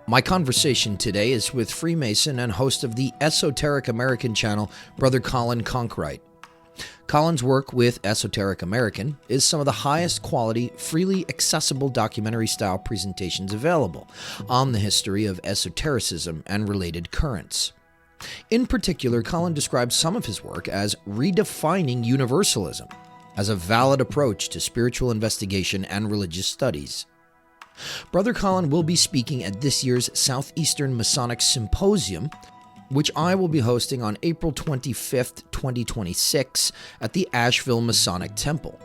My conversation today is with Freemason and host of the Esoteric American channel, Brother Collin Conkwright. Collin's work with Esoteric American is some of the highest quality, freely accessible documentary-style presentations available on the history of esotericism and related currents. In particular, Collin describes some of his work as redefining universalism as a valid approach to spiritual investigation and religious studies. Brother Collin will be speaking at this year's Southeastern Masonic Symposium, which I will be hosting on April 25th, 2026 at the Asheville Masonic Temple,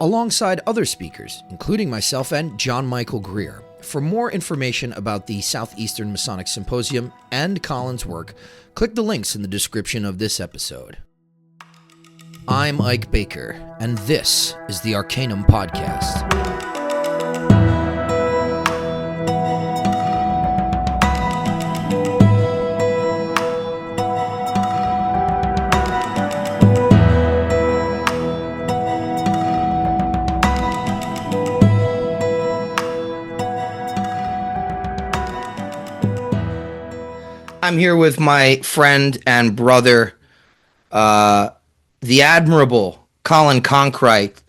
alongside other speakers, including myself and John Michael Greer. For more information about the Southeastern Masonic Symposium and Collin's work, click the links in the description of this episode. I'm Ike Baker, and this is the Arcanum Podcast. I'm here with my friend and brother, the admirable Collin Conkwright,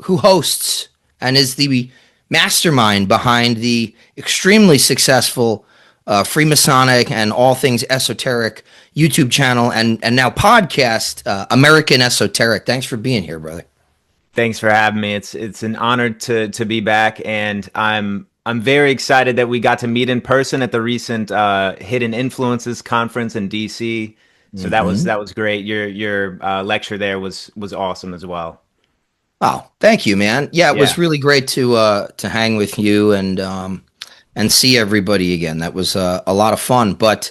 who hosts and is the mastermind behind the extremely successful Freemasonic and all things esoteric YouTube channel and now podcast, American Esoteric. Thanks for being here, brother. Thanks for having me. It's an honor to be back, and I'm very excited that we got to meet in person at the recent Hidden Influences conference in DC. So that was great. Your lecture there was awesome as well. Oh, thank you, man. Yeah, it was really great to hang with you and see everybody again. That was a lot of fun. But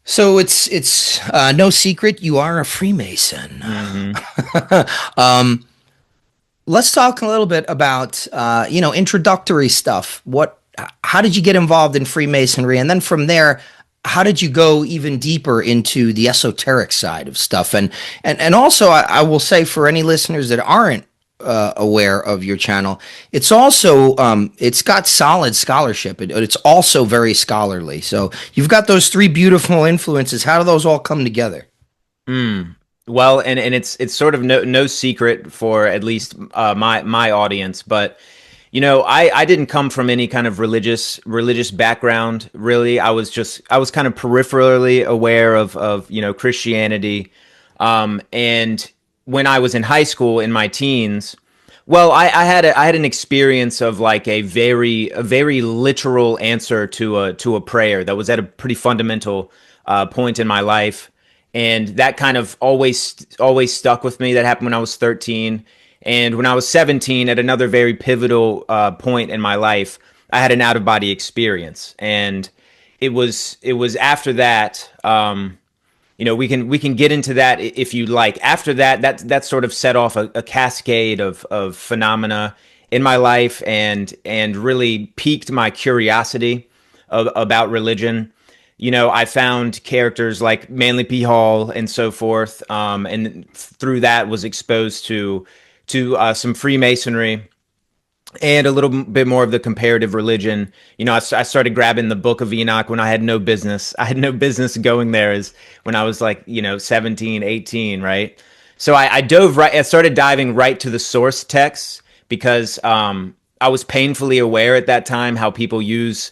so it's no secret you are a Freemason. Let's talk a little bit about, introductory stuff. How did you get involved in Freemasonry? And then from there, how did you go even deeper into the esoteric side of stuff? And also, I will say for any listeners that aren't aware of your channel, it's also, it's got solid scholarship. It's also very scholarly. So you've got those three beautiful influences. How do those all come together? Well, and it's sort of no secret for at least my audience, but I didn't come from any kind of religious background, really. I was kind of peripherally aware of Christianity, and when I was in high school in my teens, well, I had an experience of like a very literal answer to a prayer that was at a pretty fundamental point in my life. And that kind of always stuck with me. That happened when I was 13. And when I was 17, at another very pivotal point in my life, I had an out-of-body experience. And it was after that, we can get into that if you like. After that sort of set off a cascade of phenomena in my life and really piqued my curiosity about religion. I found characters like Manly P. Hall and so forth, and through that was exposed to some Freemasonry and a little bit more of the comparative religion. I started grabbing the Book of Enoch when I had no business. I had no business going there as when I was like, 17, 18, right? So I started diving right to the source texts because I was painfully aware at that time how people use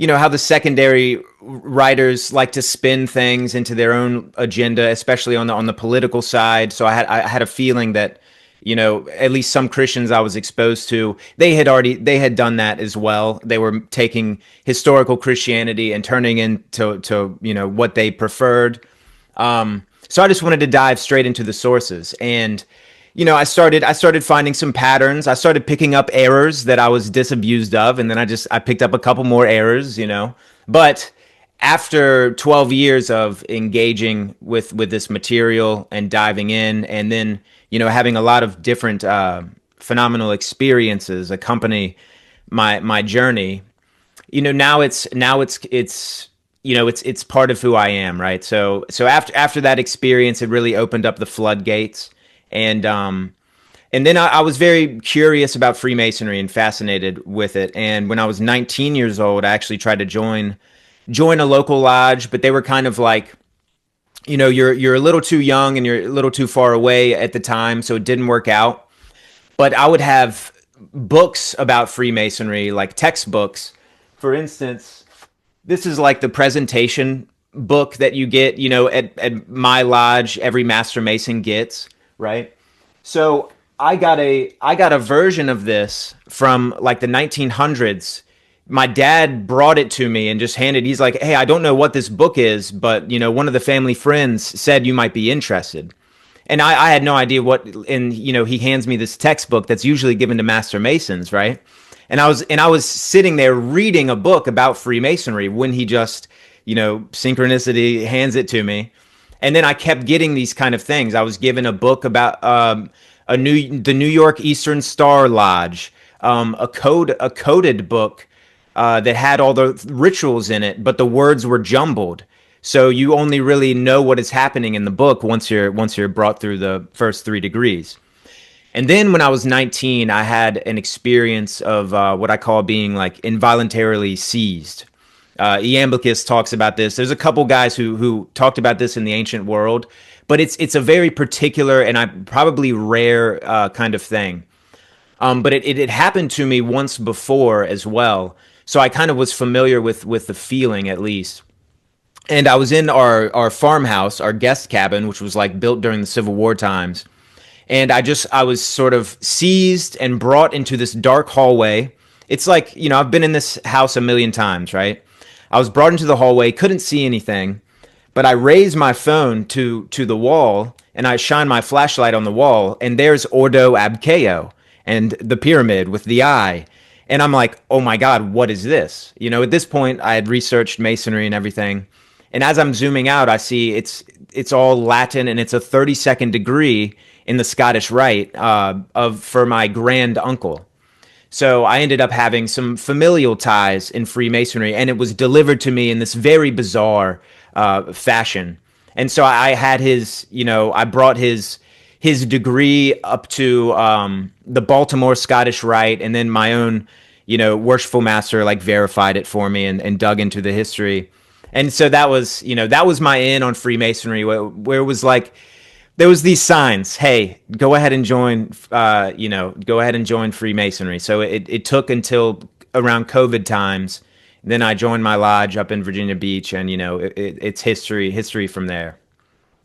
how the secondary writers like to spin things into their own agenda, especially on the political side. So I had a feeling that, at least some Christians I was exposed to, they had done that as well. They were taking historical Christianity and turning into what they preferred. So I just wanted to dive straight into the sources, and I started finding some patterns. I started picking up errors that I was disabused of, and then I picked up a couple more errors, But after 12 years of engaging with this material and diving in, and then having a lot of different phenomenal experiences accompany my journey, now it's part of who I am, right? So after that experience, it really opened up the floodgates. And And then I was very curious about Freemasonry and fascinated with it. And when I was 19 years old, I actually tried to join a local lodge, but they were kind of like, you're a little too young and you're a little too far away at the time, so it didn't work out. But I would have books about Freemasonry, like textbooks. For instance, this is like the presentation book that you get, at my lodge, every Master Mason gets, right? So I got a version of this from like the 1900s. My dad brought it to me and just he's like, "Hey, I don't know what this book is, but one of the family friends said you might be interested." And I had no idea what, and he hands me this textbook that's usually given to Master Masons, right? And I was sitting there reading a book about Freemasonry when he just, synchronicity hands it to me. And then I kept getting these kind of things. I was given a book about the New York Eastern Star Lodge, a coded book that had all the rituals in it, but the words were jumbled. So you only really know what is happening in the book once you're brought through the first 3 degrees. And then when I was 19, I had an experience of what I call being like involuntarily seized. Iamblichus talks about this. There's a couple guys who talked about this in the ancient world, but it's a very particular and probably rare kind of thing. But it happened to me once before as well, so I kind of was familiar with the feeling at least. And I was in our farmhouse, our guest cabin, which was like built during the Civil War times. And I was sort of seized and brought into this dark hallway. It's like, I've been in this house a million times, right? I was brought into the hallway, couldn't see anything, but I raised my phone to the wall and I shine my flashlight on the wall, and there's Ordo Ab Chao and the pyramid with the eye. And I'm like, oh my God, what is this? At this point I had researched Masonry and everything. And as I'm zooming out, I see it's all Latin, and it's a 32nd degree in the Scottish Rite for my grand uncle. So I ended up having some familial ties in Freemasonry, and it was delivered to me in this very bizarre fashion. And so I had I brought his degree up to the Baltimore Scottish Rite, and then my own, worshipful master like verified it for me and dug into the history. And so that was my in on Freemasonry, where it was like, there was these signs, hey, go ahead and join Freemasonry. So it took until around COVID times. Then I joined my lodge up in Virginia Beach, and it's history from there,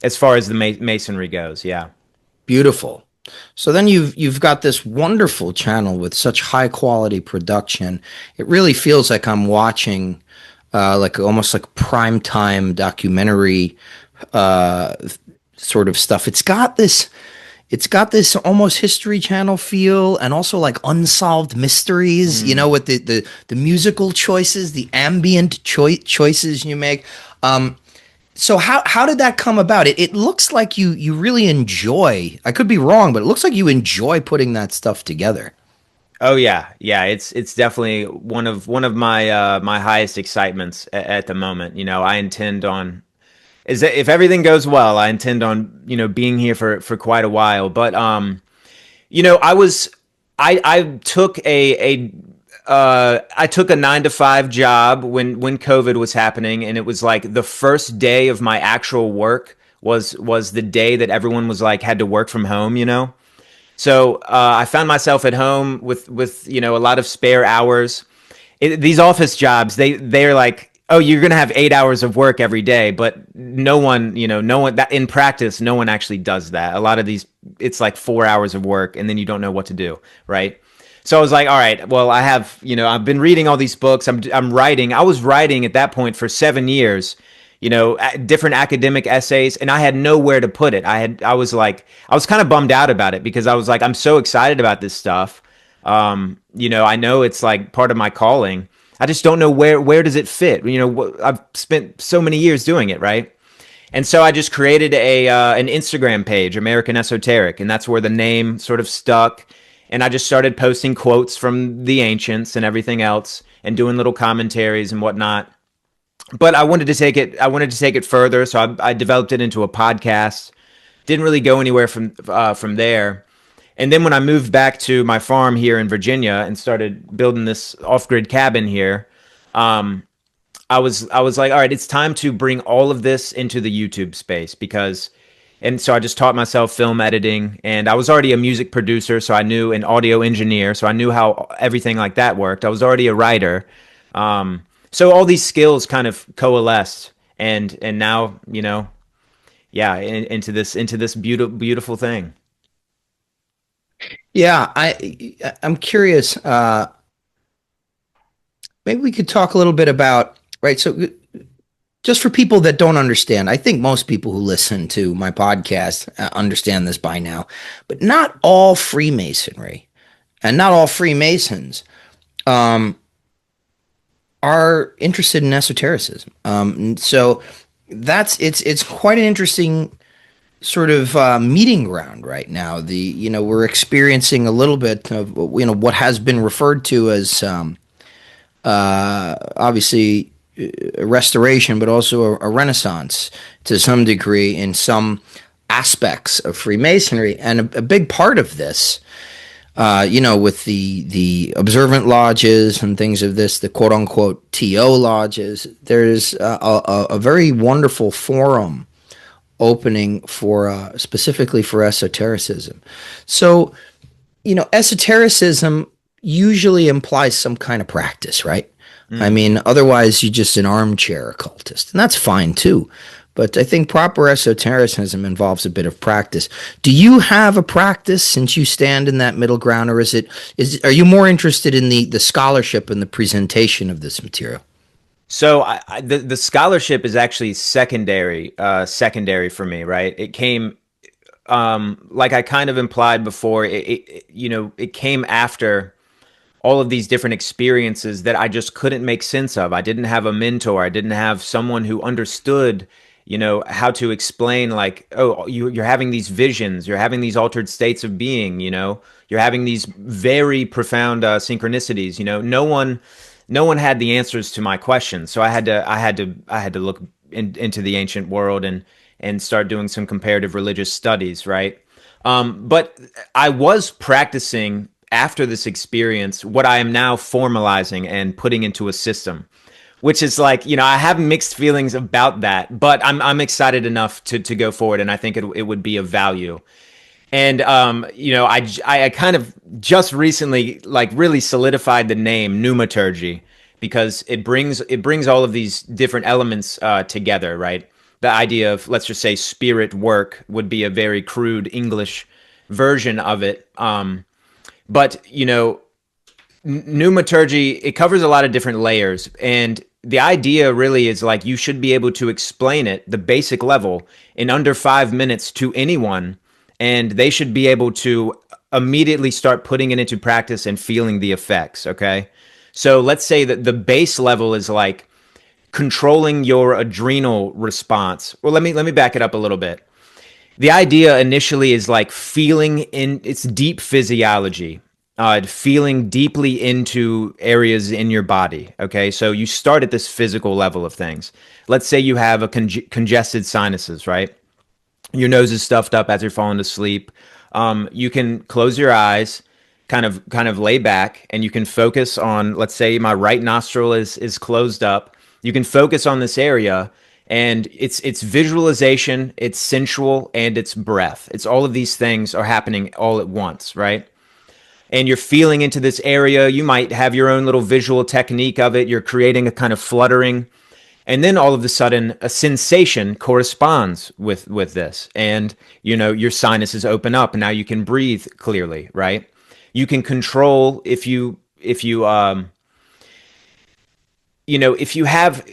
as far as the Masonry goes. Yeah. Beautiful. So then you've got this wonderful channel with such high quality production. It really feels like I'm watching like almost like primetime documentary sort of stuff. It's got this almost History Channel feel, and also like unsolved mysteries, with the musical choices, the ambient choices you make. So how did that come about? It looks like you really enjoy, I could be wrong, but it looks like you enjoy putting that stuff together. Oh yeah. It's definitely one of my my highest excitements at the moment. I intend on, if everything goes well, I intend on being here for quite a while. But I took I took a 9-to-5 job when COVID was happening, and it was like the first day of my actual work was the day that everyone was like had to work from home. So I found myself at home with a lot of spare hours. These office jobs, they're like, oh, you're gonna have 8 hours of work every day, but no one that in practice, no one actually does that. A lot of these, it's like 4 hours of work, and then you don't know what to do, right? So I was like, all right, well, I have I've been reading all these books. I'm writing. I was writing at that point for 7 years. Different academic essays, and I had nowhere to put it. I was kind of bummed out about it, because I was like, I'm so excited about this stuff. I know it's like part of my calling. I just don't know where does it fit. I've spent so many years doing it, right? And so I just created an Instagram page, American Esoteric, and that's where the name sort of stuck. And I just started posting quotes from the ancients and everything else, and doing little commentaries and whatnot. But I wanted to take it further, so I developed it into a podcast. Didn't really go anywhere from there. And then when I moved back to my farm here in Virginia and started building this off-grid cabin here, I was like, all right, it's time to bring all of this into the YouTube space because, and so I just taught myself film editing, and I was already a music producer, so I knew an audio engineer, so I knew how everything like that worked. I was already a writer, so all these skills kind of coalesced, and now yeah, into this beautiful thing. Yeah, I'm curious. Maybe we could talk a little bit about, right? So just for people that don't understand, I think most people who listen to my podcast understand this by now, but not all Freemasonry and not all Freemasons um, are interested in esotericism. So it's quite an interesting sort of meeting ground right now. We're experiencing a little bit of what has been referred to as obviously a restoration, but also a renaissance to some degree in some aspects of Freemasonry. And a big part of this, with the observant lodges and things of this, the quote unquote TO lodges, there's a very wonderful forum opening for specifically for esotericism. So, esotericism usually implies some kind of practice, right? I mean, otherwise you're just an armchair occultist, and that's fine too. But I think proper esotericism involves a bit of practice. Do you have a practice since you stand in that middle ground, or are you more interested in the scholarship and the presentation of this material? So the scholarship is actually secondary for me, right? It came, like I kind of implied before, it came after all of these different experiences that I just couldn't make sense of. I didn't have a mentor. I didn't have someone who understood, how to explain, like, oh, you're having these visions, you're having these altered states of being, you're having these very profound synchronicities. No one had the answers to my questions, so I had to look into the ancient world and start doing some comparative religious studies, right? But I was practicing after this experience what I am now formalizing and putting into a system, which is like, I have mixed feelings about that, but I'm excited enough to go forward, and I think it would be of value. And I kind of just recently like really solidified the name Pneumaturgy because it brings all of these different elements together, right? The idea of, let's just say, spirit work would be a very crude English version of it. But pneumaturgy, it covers a lot of different layers, and the idea really is like you should be able to explain it, the basic level, in under 5 minutes to anyone, and they should be able to immediately start putting it into practice and feeling the effects. Okay, so let's say that the base level is like controlling your adrenal response. Well, let me back it up a little bit. The idea initially is like feeling in its deep physiology, feeling deeply into areas in your body. Okay, so you start at this physical level of things. Let's say you have a congested sinuses, right? Your nose is stuffed up as you're falling to sleep. You can close your eyes, kind of lay back, and you can focus on, let's say my right nostril is closed up. You can focus on this area. And it's visualization, it's sensual, and it's breath. It's all of these things are happening all at once, right? And you're feeling into this area. You might have your own little visual technique of it. You're creating a kind of fluttering. And then all of a sudden, a sensation corresponds with this. And, your sinuses open up, and now you can breathe clearly, right? You can control if you have...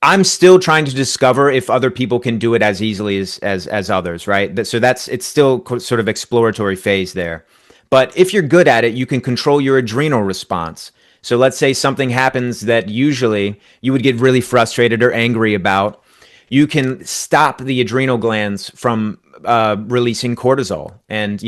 I'm still trying to discover if other people can do it as easily as others, right? So it's still sort of exploratory phase there. But if you're good at it, you can control your adrenal response. So let's say something happens that usually you would get really frustrated or angry about. You can stop the adrenal glands from releasing cortisol. And,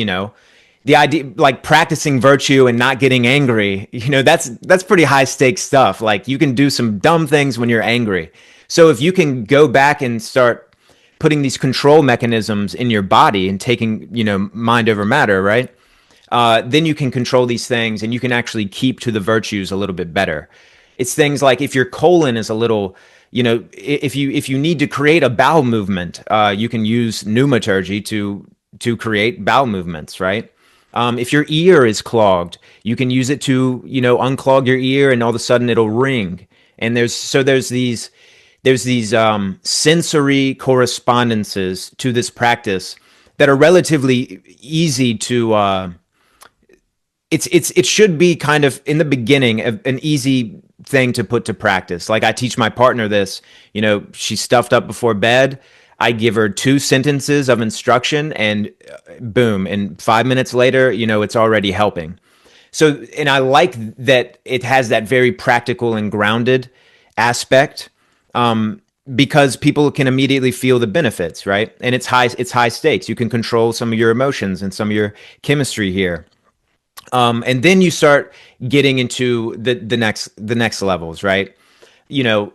the idea, like practicing virtue and not getting angry, that's pretty high stakes stuff. Like you can do some dumb things when you're angry. So if you can go back and start putting these control mechanisms in your body and taking, mind over matter, right? then you can control these things, and you can actually keep to the virtues a little bit better. It's things like if your colon is a little, if you need to create a bowel movement, you can use pneumaturgy to create bowel movements, right? If your ear is clogged, you can use it to, unclog your ear, and all of a sudden it'll ring. And there's these sensory correspondences to this practice that are relatively easy to. It should be kind of in the beginning an easy thing to put to practice. Like I teach my partner this. She's stuffed up before bed. I give her 2 sentences of instruction, and boom, and 5 minutes later, it's already helping. So, and I like that it has that very practical and grounded aspect, because people can immediately feel the benefits, right? And it's high stakes. You can control some of your emotions and some of your chemistry here. And then you start getting into the next levels, right?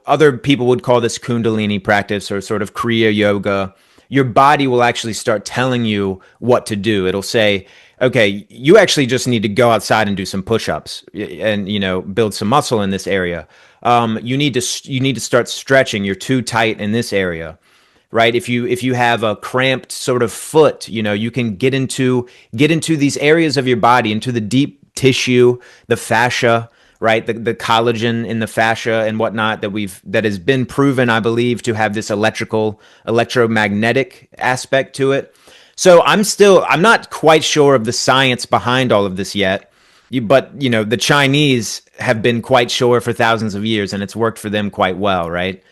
Other people would call this Kundalini practice or sort of Kriya yoga. Your body will actually start telling you what to do. It'll say, okay, you actually just need to go outside and do some push-ups and, build some muscle in this area. You need to start stretching. You're too tight in this area, right? If you have a cramped sort of foot, you can get into these areas of your body, into the deep tissue, the fascia, right? The collagen in the fascia and whatnot that has been proven, I believe, to have this electromagnetic aspect to it. So I'm not quite sure of the science behind all of this yet, but the Chinese have been quite sure for thousands of years, and it's worked for them quite well, right?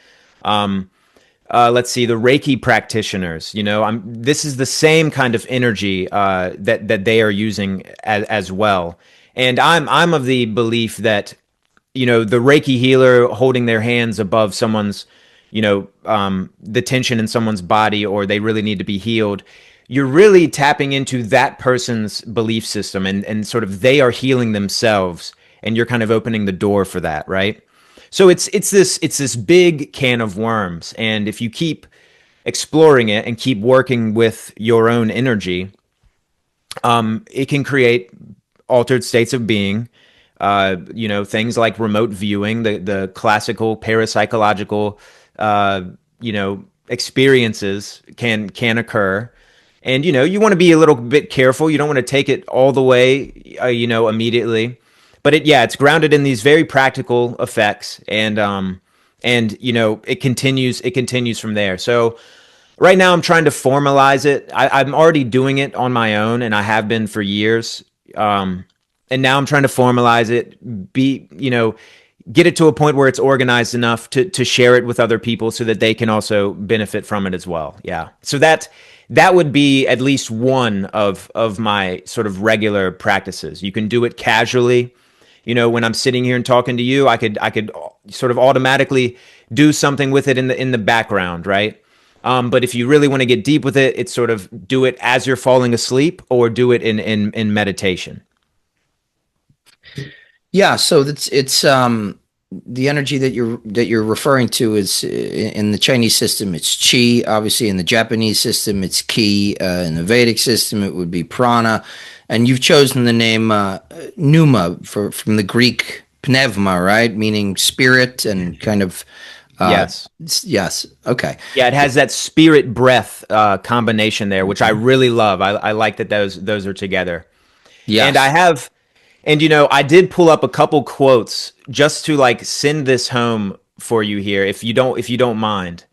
Let's see, the Reiki practitioners, this is the same kind of energy that they are using as well. And I'm of the belief that, the Reiki healer holding their hands above someone's, the tension in someone's body, or they really need to be healed, you're really tapping into that person's belief system, and sort of they are healing themselves, and you're kind of opening the door for that, right? So it's this big can of worms, and if you keep exploring it and keep working with your own energy, it can create altered states of being, things like remote viewing, the classical parapsychological, experiences can occur. And, you want to be a little bit careful. You don't want to take it all the way, immediately. But it's grounded in these very practical effects, and it continues from there. So right now I'm trying to formalize it. I'm already doing it on my own, and I have been for years. And now I'm trying to formalize it, get it to a point where it's organized enough to share it with other people so that they can also benefit from it as well. Yeah. So that would be at least one of my sort of regular practices. You can do it casually. When I'm sitting here and talking to you, I could sort of automatically do something with it in the background, right? But if you really want to get deep with it, it's sort of do it as you're falling asleep, or do it in meditation. Yeah, so it's the energy that you're referring to is in the Chinese system, it's qi. Obviously, in the Japanese system, it's ki. In the Vedic system, it would be prana. And you've chosen the name pneuma from the Greek pneuma, right? Meaning spirit and kind of. Yes. Yes. Okay. Yeah, it has that spirit breath combination there, which I really love. I like that those are together. Yes. And I did pull up a couple quotes just to send this home for you here, if you don't mind.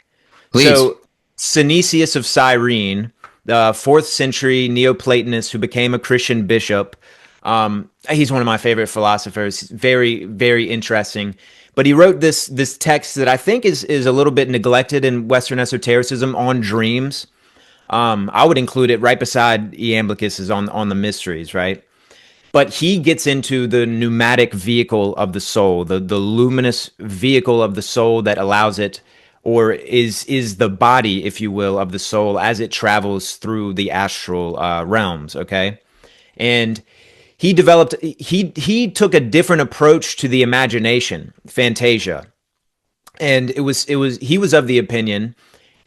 Please. So Synesius of Cyrene, the 4th century Neoplatonist who became a Christian bishop. He's one of my favorite philosophers. Very, very interesting. But he wrote this text that I think is a little bit neglected in Western esotericism on dreams. I would include it right beside Iamblichus on the mysteries, right? But he gets into the pneumatic vehicle of the soul, the luminous vehicle of the soul that allows it, or is the body, if you will, of the soul as it travels through the astral realms, okay? And he took a different approach to the imagination, fantasia. And he was of the opinion,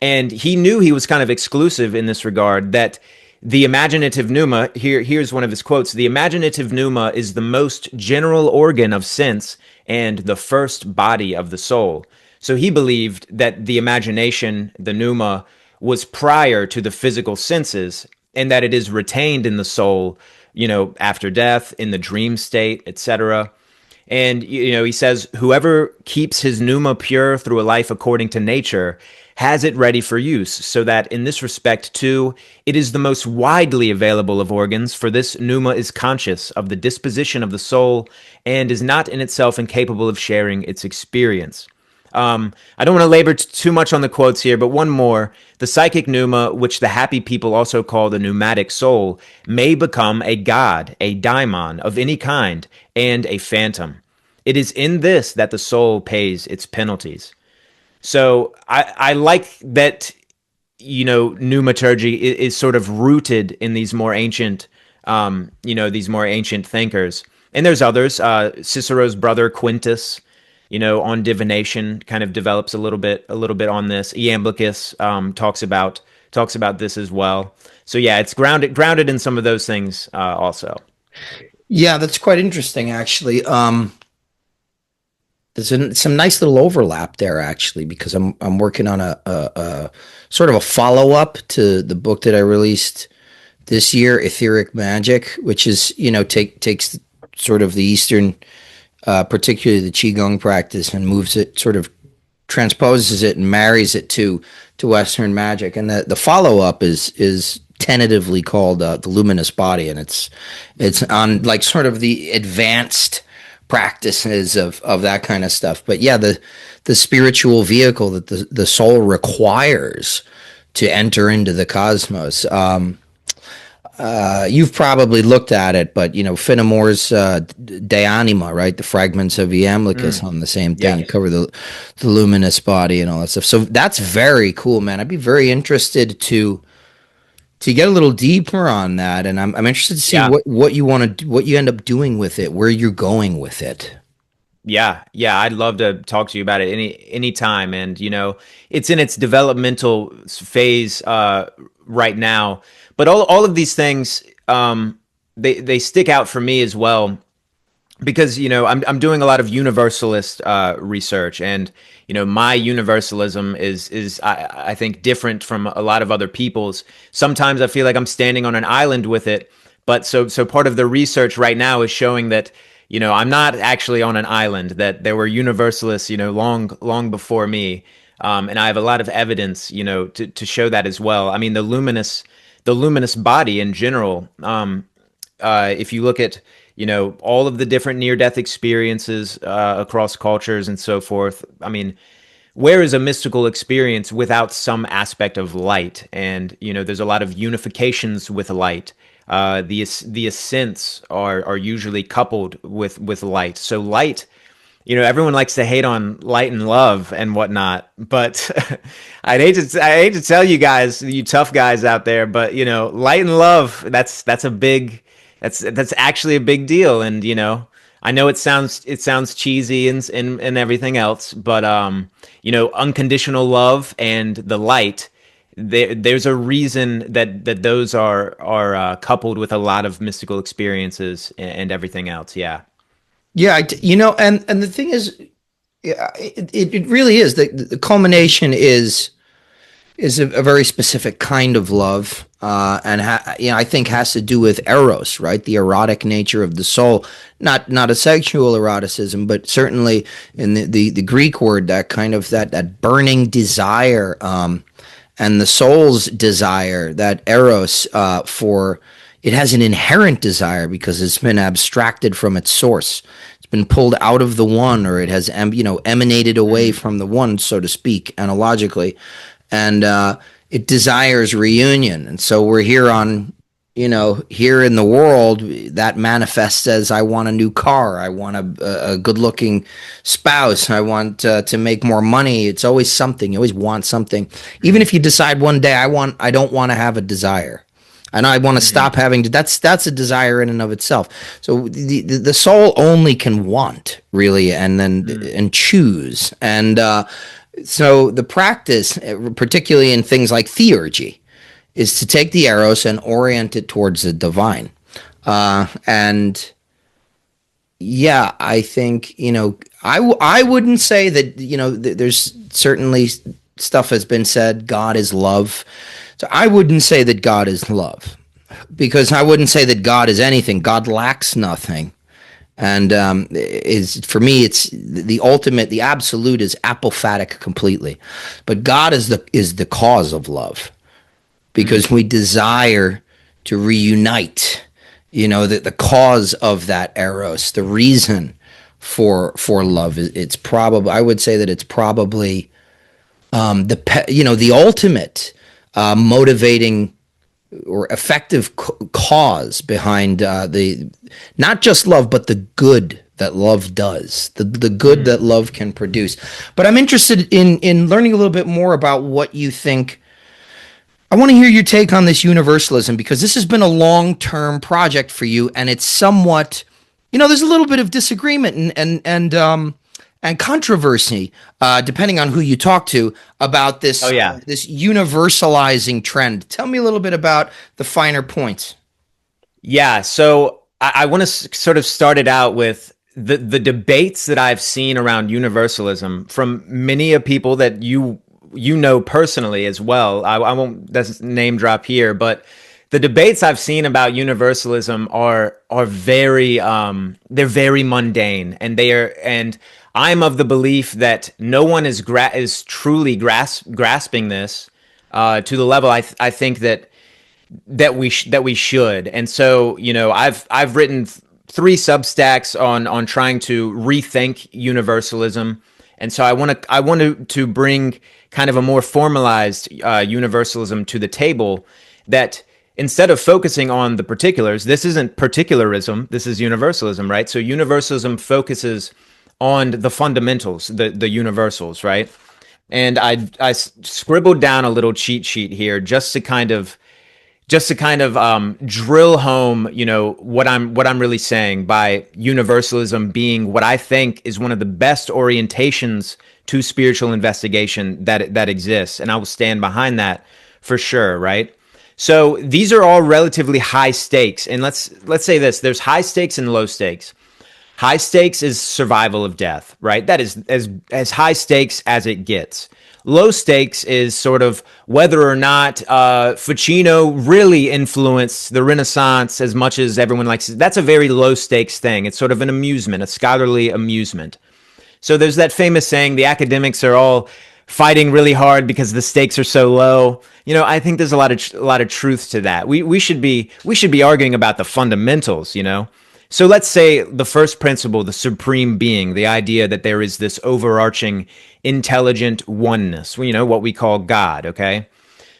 and he knew he was kind of exclusive in this regard, that The imaginative pneuma, here's one of his quotes: the imaginative pneuma is the most general organ of sense and the first body of the soul. So he believed that the imagination, the pneuma, was prior to the physical senses, and that it is retained in the soul, after death, in the dream state, etc. And, he says, whoever keeps his pneuma pure through a life according to nature has it ready for use, so that in this respect, too, it is the most widely available of organs, for this pneuma is conscious of the disposition of the soul and is not in itself incapable of sharing its experience. I don't want to labor too much on the quotes here, but one more. The psychic pneuma, which the happy people also call the pneumatic soul, may become a god, a daimon of any kind, and a phantom. It is in this that the soul pays its penalties. So I like that, pneumaturgy is sort of rooted in these more ancient, thinkers. And there's others. Cicero's brother Quintus, on divination, kind of develops a little bit on this. Iamblichus talks about this as well. So yeah, it's grounded in some of those things also. Yeah, that's quite interesting, actually. There's some nice little overlap there, actually, because I'm working on a sort of a follow up to the book that I released this year, Etheric Magic, which is takes sort of the Eastern, particularly the Qigong practice, and moves it, sort of transposes it and marries it to Western magic. And the follow up is tentatively called the Luminous Body, and it's on like sort of the advanced practices of that kind of stuff. But yeah, the spiritual vehicle that the soul requires to enter into the cosmos. You've probably looked at it, but Fenimore's De Anima, right? The fragments of Iamblichus on the same thing. Yeah. You cover the luminous body and all that stuff. So that's very cool, man. I'd be very interested to get a little deeper on that, and I'm interested to see what you want to, what you end up doing with it, where you're going with it. Yeah, I'd love to talk to you about it any time. And it's in its developmental phase right now. But all of these things, they stick out for me as well, because I'm doing a lot of universalist research, and my universalism is I think different from a lot of other people's. Sometimes I feel like I'm standing on an island with it, but so part of the research right now is showing that I'm not actually on an island, that there were universalists long before me, and I have a lot of evidence to show that as well. I mean, the luminous body in general, if you look at all of the different near-death experiences across cultures and so forth. I mean, where is a mystical experience without some aspect of light? And there's a lot of unifications with light. The ascents are usually coupled with light. So light, everyone likes to hate on light and love and whatnot, but I hate to tell you guys, you tough guys out there, but light and love, that's actually a big deal. And I know it sounds cheesy and everything else, but unconditional love and the light, there's a reason that those are coupled with a lot of mystical experiences and everything else. Yeah. And the thing is, it really is the culmination is a very specific kind of love, and I think has to do with eros, right? The erotic nature of the soul, not a sexual eroticism, but certainly in the Greek word, that kind of that burning desire, and the soul's desire, that eros, for it has an inherent desire because it's been abstracted from its source. It's been pulled out of the one, or it has emanated away from the one, so to speak, analogically. And it desires reunion. And so we're here here in the world, that manifests as, I want a new car, I want a good-looking spouse, I want to make more money. It's always something. You always want something. Even if you decide one day, I don't want to have a desire, and I want to stop having to, that's a desire in and of itself. So the soul only can want, really, and then and choose. And so the practice, particularly in things like theurgy, is to take the eros and orient it towards the divine. And yeah, I think, I wouldn't say that, there's certainly stuff has been said, God is love. So I wouldn't say that God is love, because I wouldn't say that God is anything. God lacks nothing. And is for me, it's the ultimate, the absolute is apophatic completely. But God is the cause of love, because we desire to reunite. The cause of that eros, the reason for love. It's probably, I would say that it's probably the ultimate motivating or effective cause behind the not just love, but the good that love does, the good that love can produce. But I'm interested in learning a little bit more about what you think. I want to hear your take on this universalism, because this has been a long-term project for you, and it's somewhat, there's a little bit of disagreement and controversy, depending on who you talk to, about this this universalizing trend. Tell me a little bit about the finer points. Yeah, so I want to sort of start it out with the debates that I've seen around universalism from many of people that you know personally as well. I won't name drop here, but the debates I've seen about universalism are very they're very mundane, and I'm of the belief that no one is truly grasping this to the level I think that we should. And so, I've written 3 Substacks on trying to rethink universalism. And so I want to bring kind of a more formalized universalism to the table, that instead of focusing on the particulars, this isn't particularism, this is universalism, right? So universalism focuses on the fundamentals, the universals, right? And I scribbled down a little cheat sheet here just to kind of drill home, what I'm really saying by universalism being what I think is one of the best orientations to spiritual investigation that exists, and I will stand behind that for sure, right? So these are all relatively high stakes, and let's say this: there's high stakes and low stakes. High stakes is survival of death, right? That is as high stakes as it gets. Low stakes is sort of whether or not Ficino really influenced the Renaissance as much as everyone likes it. That's a very low stakes thing. It's sort of an amusement, a scholarly amusement. So there's that famous saying, the academics are all fighting really hard because the stakes are so low. I think there's a lot of truth to that. We should be arguing about the fundamentals, So let's say the first principle, the supreme being, the idea that there is this overarching intelligent oneness, what we call God, okay?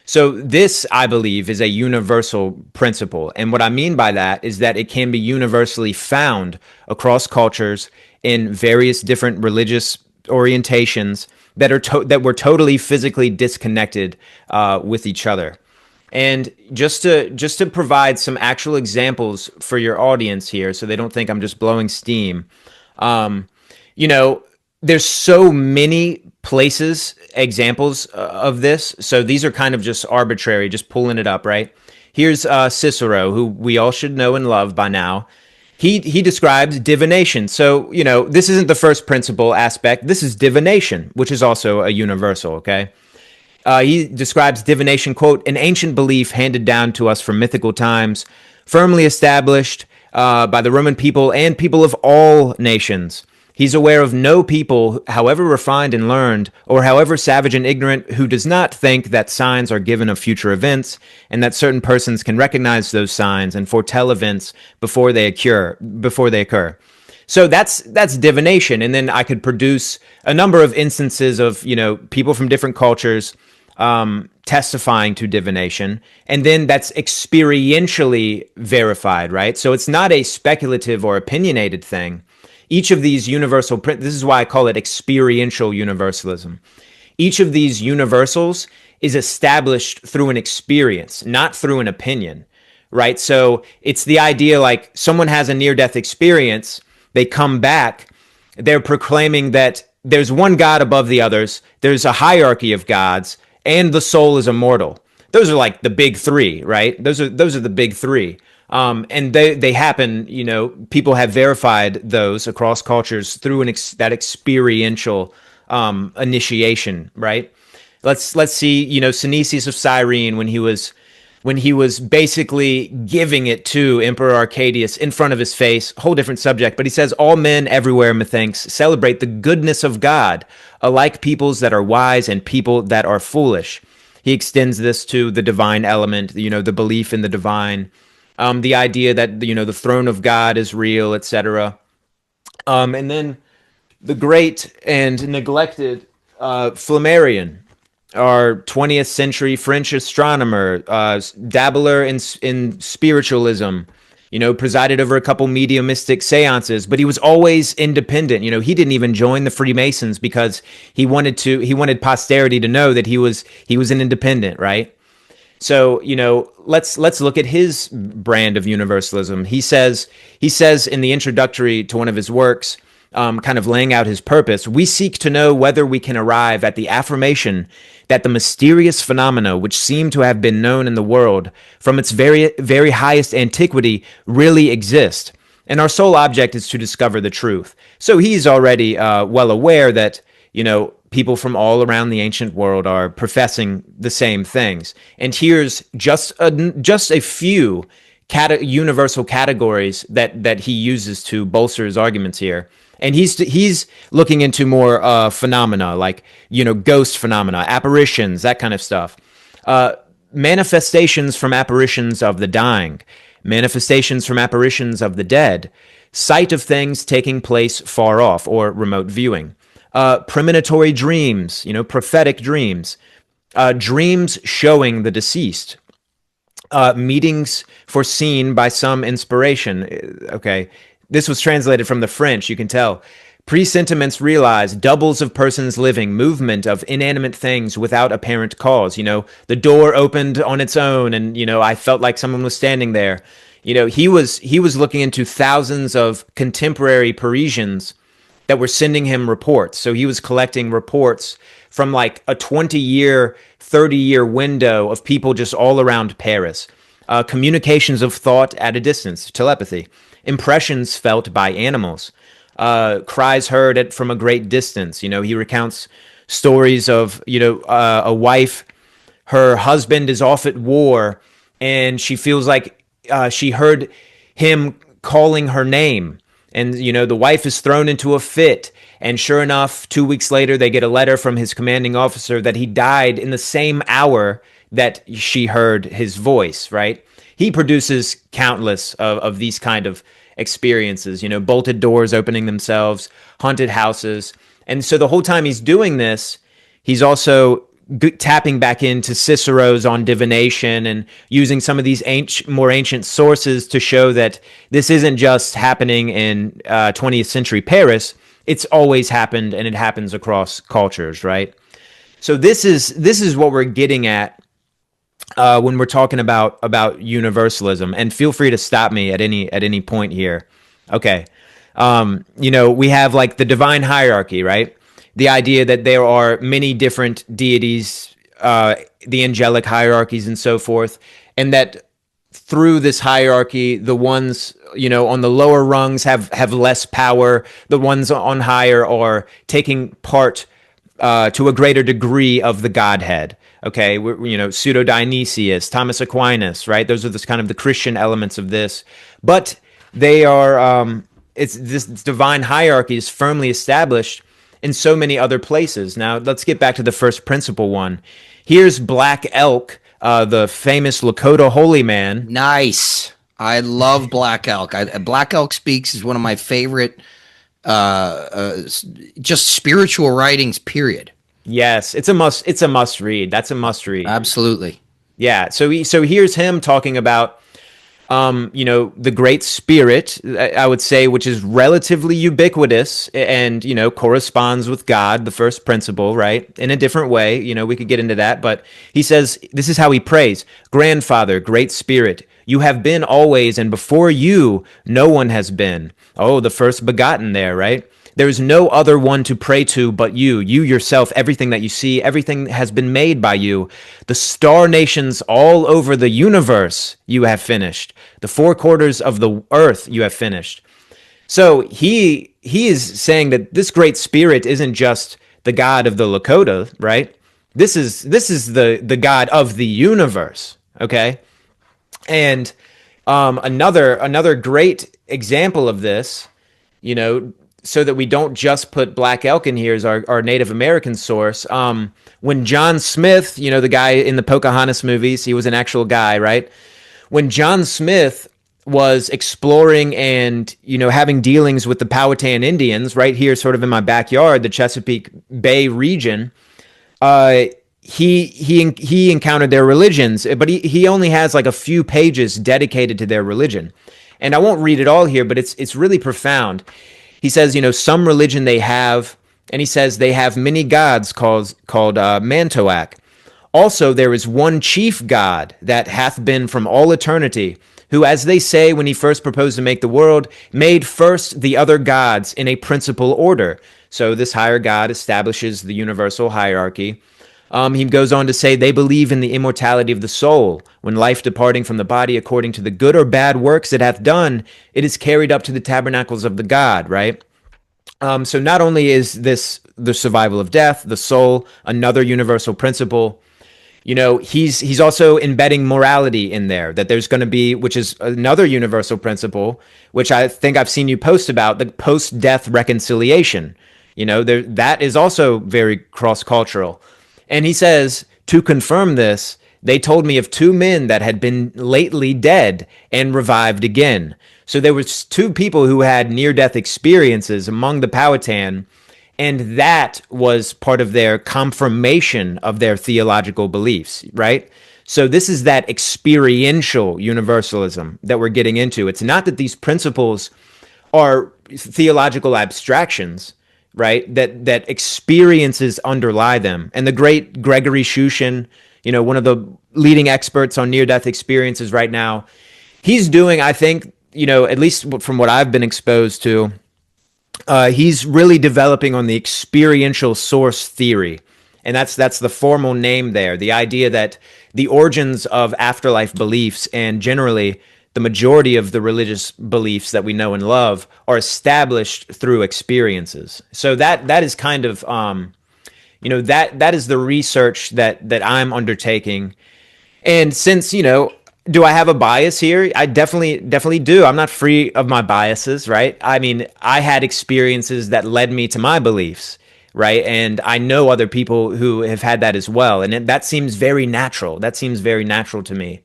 So this, I believe, is a universal principle. And what I mean by that is that it can be universally found across cultures in various different religious orientations that were totally physically disconnected with each other. And just to provide some actual examples for your audience here, so they don't think I'm just blowing steam, there's so many examples of this. So these are kind of just arbitrary, just pulling it up, right? Here's Cicero, who we all should know and love by now. He describes divination. So, this isn't the first principle aspect. This is divination, which is also a universal, okay? He describes divination, quote, an ancient belief handed down to us from mythical times, firmly established by the Roman people and people of all nations. He's aware of no people, however refined and learned, or however savage and ignorant, who does not think that signs are given of future events, and that certain persons can recognize those signs and foretell events before they occur. So that's divination. And then I could produce a number of instances of, people from different cultures testifying to divination. And then that's experientially verified, right? So it's not a speculative or opinionated thing. Each of these this is why I call it experiential universalism. Each of these universals is established through an experience, not through an opinion, right? So it's the idea like someone has a near-death experience, they come back, they're proclaiming that there's one God above the others, there's a hierarchy of gods, and the soul is immortal. those are like the big three, right? Those are the big three. And they happen, people have verified those across cultures through that experiential initiation, right? Let's see, Synesius of Cyrene, when he was basically giving it to Emperor Arcadius in front of his face, whole different subject, but he says, all men everywhere, methinks, celebrate the goodness of God, alike peoples that are wise and people that are foolish. He extends this to the divine element, the belief in the divine, the idea that, the throne of God is real, etc. And then the great and neglected Flammarion, our 20th century French astronomer, dabbler in spiritualism, presided over a couple mediumistic seances, but he was always independent. He didn't even join the Freemasons because he wanted posterity to know that he was an independent, right? So, let's look at his brand of universalism. He says in the introductory to one of his works, kind of laying out his purpose, we seek to know whether we can arrive at the affirmation that the mysterious phenomena which seem to have been known in the world from its very, very highest antiquity really exist. And our sole object is to discover the truth. So he's already well aware that, people from all around the ancient world are professing the same things. And here's just a few universal categories that he uses to bolster his arguments here. And he's looking into more phenomena like, ghost phenomena, apparitions, that kind of stuff. Manifestations from apparitions of the dying, manifestations from apparitions of the dead, sight of things taking place far off or remote viewing. Premonitory dreams, prophetic dreams, dreams showing the deceased, meetings foreseen by some inspiration. Okay, this was translated from the French, you can tell. Presentiments realized, doubles of persons living, movement of inanimate things without apparent cause. The door opened on its own, and I felt like someone was standing there. He was looking into thousands of contemporary Parisians that were sending him reports. So he was collecting reports from like a 20-year, 30-year window of people just all around Paris. Communications of thought at a distance, telepathy. Impressions felt by animals. Cries heard from a great distance. He recounts stories of, a wife, her husband is off at war, and she feels like she heard him calling her name. And, the wife is thrown into a fit. And sure enough, 2 weeks later, they get a letter from his commanding officer that he died in the same hour that she heard his voice, right? He produces countless of these kind of experiences, bolted doors opening themselves, haunted houses. And so the whole time he's doing this, he's also tapping back into Cicero's on divination and using some of these more ancient sources to show that this isn't just happening in 20th century Paris. It's always happened, and it happens across cultures, right? So this is what we're getting at when we're talking about universalism. And feel free to stop me at any point here. Okay, we have like the divine hierarchy, right? The idea that there are many different deities, the angelic hierarchies and so forth, and that through this hierarchy, the ones, on the lower rungs have less power. The ones on higher are taking part to a greater degree of the Godhead. Okay, Pseudo Dionysius, Thomas Aquinas, right? Those are the kind of the Christian elements of this. But they are, it's this divine hierarchy is firmly established in so many other places. Now, let's get back to the first principle one. Here's Black Elk, the famous Lakota holy man. Nice. I love Black Elk. Black Elk Speaks is one of my favorite just spiritual writings, period. Yes, it's a must read. That's a must read. Absolutely. Yeah, so here's him talking about the Great Spirit, I would say, which is relatively ubiquitous and, corresponds with God, the first principle, right? In a different way, we could get into that. But he says, this is how he prays. Grandfather, Great Spirit, you have been always, and before you, no one has been. Oh, the first begotten there, right? There is no other one to pray to but you. You yourself, everything that you see, everything has been made by you. The star nations all over the universe you have finished. The four quarters of the earth you have finished. So he is saying that this great spirit isn't just the God of the Lakota, right? This is the God of the universe, okay? And another great example of this, so that we don't just put Black Elk in here as our Native American source. When John Smith, the guy in the Pocahontas movies, he was an actual guy, right? When John Smith was exploring and, having dealings with the Powhatan Indians right here, sort of in my backyard, the Chesapeake Bay region, he encountered their religions, but he only has like a few pages dedicated to their religion. And I won't read it all here, but it's really profound. He says, some religion they have, and he says they have many gods called Mantoac. Also, there is one chief God that hath been from all eternity, who, as they say, when he first proposed to make the world, made first the other gods in a principal order. So this higher God establishes the universal hierarchy. He goes on to say they believe in the immortality of the soul. When life departing from the body according to the good or bad works it hath done, it is carried up to the tabernacles of the God, right? So not only is this the survival of death, the soul, another universal principle, he's also embedding morality in there, that there's going to be, which is another universal principle, which I think I've seen you post about, the post-death reconciliation. That is also very cross-cultural. And he says, to confirm this, they told me of two men that had been lately dead and revived again. So there was two people who had near-death experiences among the Powhatan, and that was part of their confirmation of their theological beliefs, right? So this is that experiential universalism that we're getting into. It's not that these principles are theological abstractions, right? That experiences underlie them. And the great Gregory Shushan, one of the leading experts on near-death experiences right now, he's doing, I think, at least from what I've been exposed to, he's really developing on the experiential source theory. And that's the formal name there, the idea that the origins of afterlife beliefs and generally the majority of the religious beliefs that we know and love are established through experiences. So that is kind of, that is the research that I'm undertaking. And since, do I have a bias here? I definitely do. I'm not free of my biases, right? I mean, I had experiences that led me to my beliefs, right? And I know other people who have had that as well. And that seems very natural. That seems very natural to me.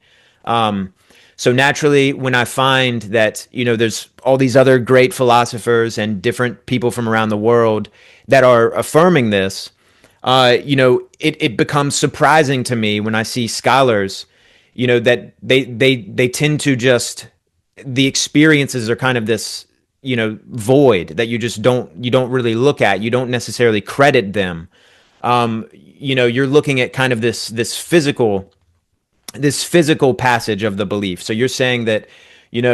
So naturally, when I find that, there's all these other great philosophers and different people from around the world that are affirming this, it becomes surprising to me when I see scholars, that they tend to just, the experiences are kind of this, void that you don't really look at. You don't necessarily credit them. You're looking at kind of this physical passage of the belief. So you're saying that,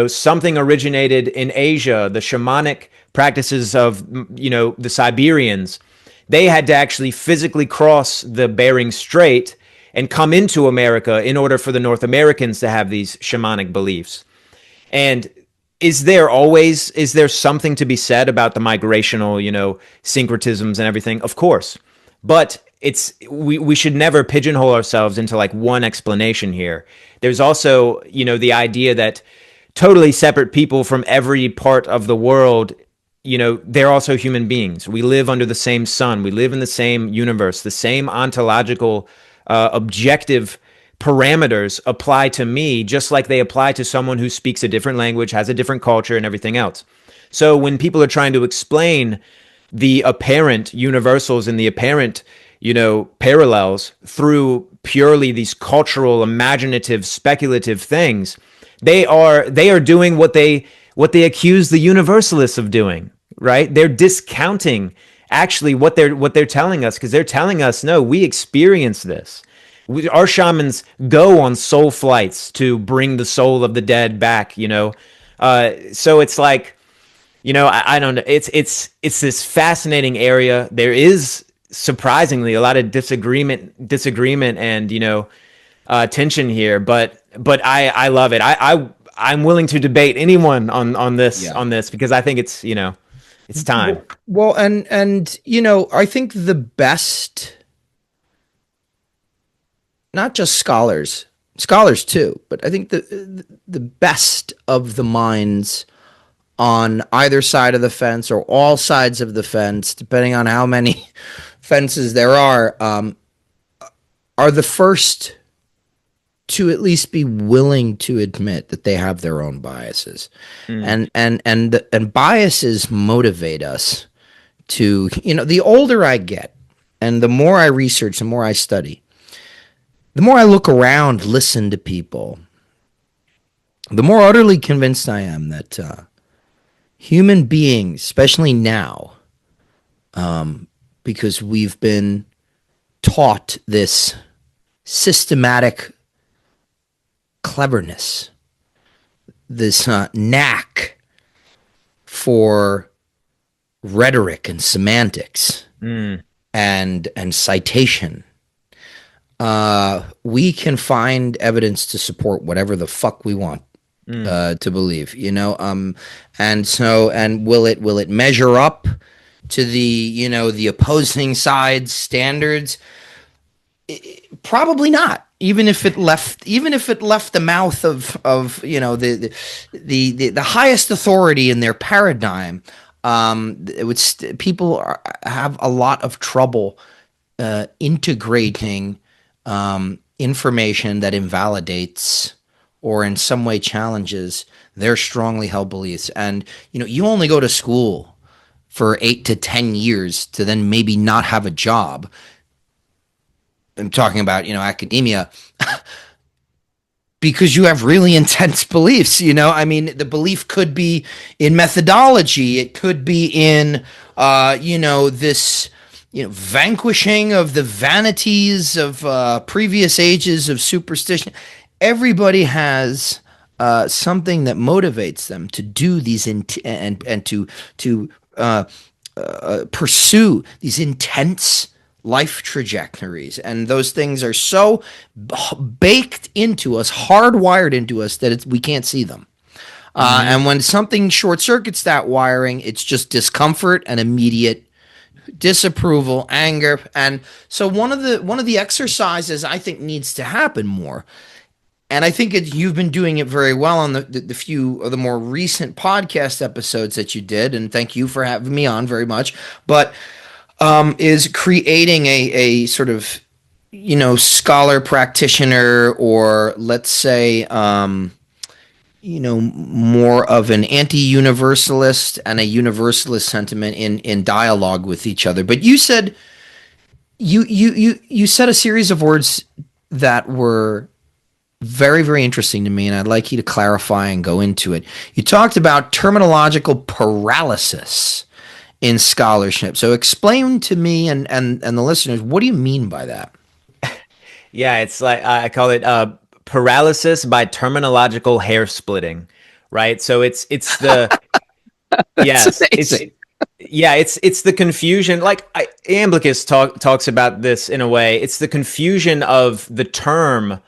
something originated in Asia, the shamanic practices of, the Siberians, they had to actually physically cross the Bering Strait and come into America in order for the North Americans to have these shamanic beliefs. And is there something to be said about the migrational, syncretisms and everything? Of course. But we should never pigeonhole ourselves into like one explanation here. There's also, the idea that totally separate people from every part of the world, they're also human beings. We live under the same sun. We live in the same universe. The same ontological, objective parameters apply to me just like they apply to someone who speaks a different language, has a different culture, and everything else. So when people are trying to explain the apparent universals and the apparent, parallels through purely these cultural, imaginative, speculative things, they are doing what they accuse the universalists of doing, right? They're discounting actually what they're telling us, because they're telling us, no, we experience this. Our shamans go on soul flights to bring the soul of the dead back, So it's like, I don't know. It's this fascinating area. There is surprisingly a lot of disagreement, and tension here. But I love it. I'm willing to debate anyone on this Yeah. because I think it's time. Well, and I think the best, not just scholars too, but I think the best of the minds on either side of the fence or all sides of the fence, depending on how many fences there are the first to at least be willing to admit that they have their own biases. And biases motivate us to, the older I get and the more I research, the more I study, the more I look around, listen to people, the more utterly convinced I am that human beings, especially now, because we've been taught this systematic cleverness, this knack for rhetoric and semantics and citation. We can find evidence to support whatever the fuck we want to believe, and will it measure up to the opposing side's standards? Probably not. Even if it left the mouth of the highest authority in their paradigm, people have a lot of trouble integrating information that invalidates or in some way challenges their strongly held beliefs. And you only go to school for 8 to 10 years to then maybe not have a job. I'm talking about, academia, because you have really intense beliefs, the belief could be in methodology. It could be in, this, vanquishing of the vanities of previous ages of superstition. Everybody has something that motivates them to do these and to pursue these intense life trajectories, and those things are so baked into us, hardwired into us, that we can't see them. And when something short circuits that wiring, it's just discomfort and immediate disapproval, anger. And so one of the exercises I think needs to happen more, and I think you've been doing it very well on the few of the more recent podcast episodes that you did, and thank you for having me on very much, but is creating a sort of, scholar practitioner, or let's say, more of an anti-universalist and a universalist sentiment in dialogue with each other. But you said, you said a series of words that were very, very interesting to me, and I'd like you to clarify and go into it. You talked about terminological paralysis in scholarship. So explain to me and the listeners, what do you mean by that? Yeah, it's like I call it paralysis by terminological hair splitting, right? So it's the yes, it's the confusion. Like Iamblichus talks about this in a way. It's the confusion of the term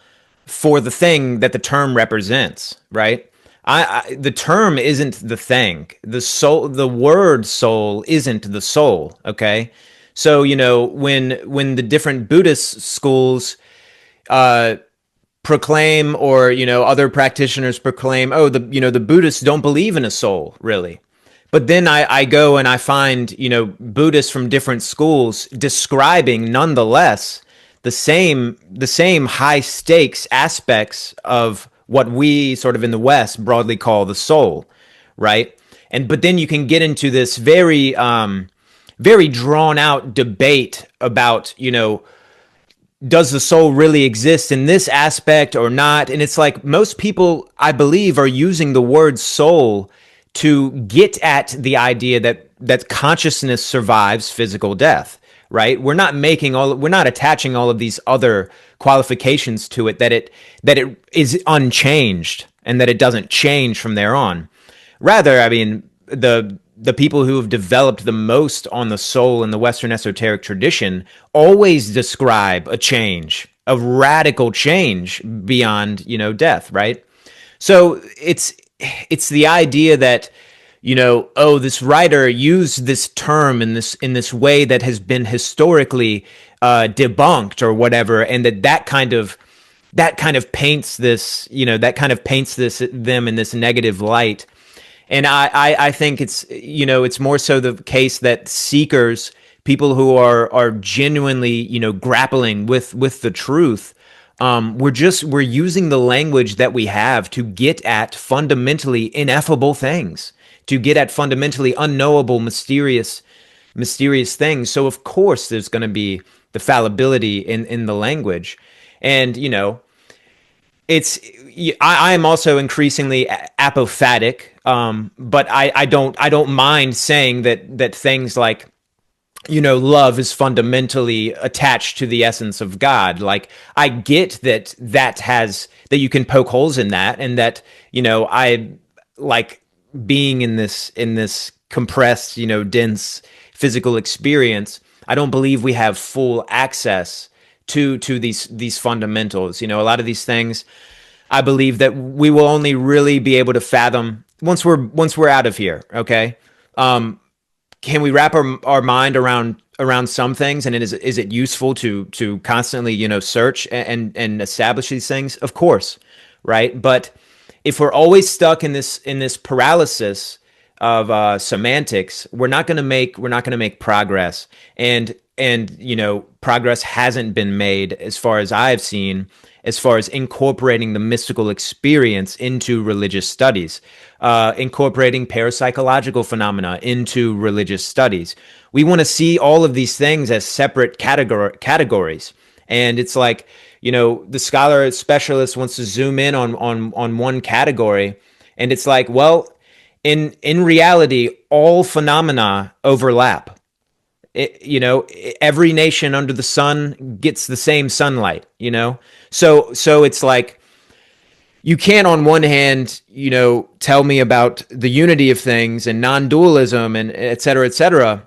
for the thing that the term represents, right? The term isn't the thing. The soul, the word soul isn't the soul. Okay. So, when the different Buddhist schools, proclaim, or, other practitioners proclaim, oh, the Buddhists don't believe in a soul, really. But then I go and I find, Buddhists from different schools describing nonetheless the same high stakes aspects of what we sort of in the West broadly call the soul, right? But then you can get into this very, very drawn out debate about, does the soul really exist in this aspect or not? And it's like most people, I believe, are using the word soul to get at the idea that consciousness survives physical death, right? We're not attaching all of these other qualifications to it, that it is unchanged and that it doesn't change from there on. Rather, I mean, the the people who have developed the most on the soul in the Western esoteric tradition always describe a change, a radical change beyond, death, right? So it's the idea that, oh, this writer used this term in this way that has been historically debunked or whatever, and that kind of paints this, them in this negative light. And I think it's more so the case that seekers, people who are genuinely, grappling with the truth, we're using the language that we have to get at fundamentally ineffable things, to get at fundamentally unknowable, mysterious things. So of course there's going to be the fallibility in the language. And, I am also increasingly apophatic, but I don't mind saying that things like, love is fundamentally attached to the essence of God. Like, I get that you can poke holes in that, and that, I like being in this compressed, dense physical experience. I don't believe we have full access to these fundamentals. A lot of these things, I believe that we will only really be able to fathom once we're out of here. Okay. Can we wrap our mind around some things, and is it useful to constantly search and establish these things? Of course, right? But if we're always stuck in this paralysis of semantics, we're not going to make progress, and progress hasn't been made, as far as I've seen, as far as incorporating the mystical experience into religious studies, incorporating parapsychological phenomena into religious studies. We want to see all of these things as separate categories. And it's like, the scholar specialist wants to zoom in on one category. And it's like, well, in reality, all phenomena overlap. Every nation under the sun gets the same sunlight, So it's like, you can't on one hand, tell me about the unity of things and non-dualism and et cetera,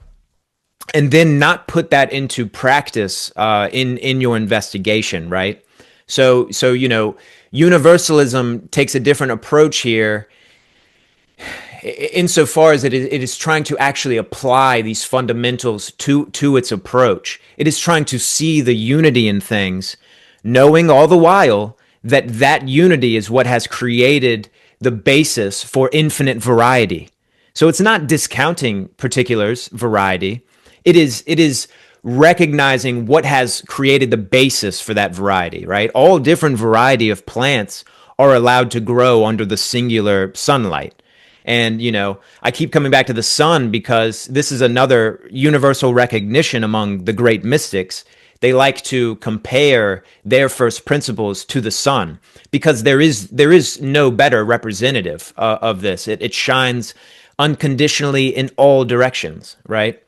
and then not put that into practice in your investigation, right? So universalism takes a different approach here, insofar as it is trying to actually apply these fundamentals to its approach. It is trying to see the unity in things, knowing all the while that unity is what has created the basis for infinite variety. So it's not discounting particulars, variety. It is recognizing what has created the basis for that variety, right? All different variety of plants are allowed to grow under the singular sunlight. And, I keep coming back to the sun because this is another universal recognition among the great mystics. They like to compare their first principles to the sun because there is no better representative of this. It shines unconditionally in all directions, right?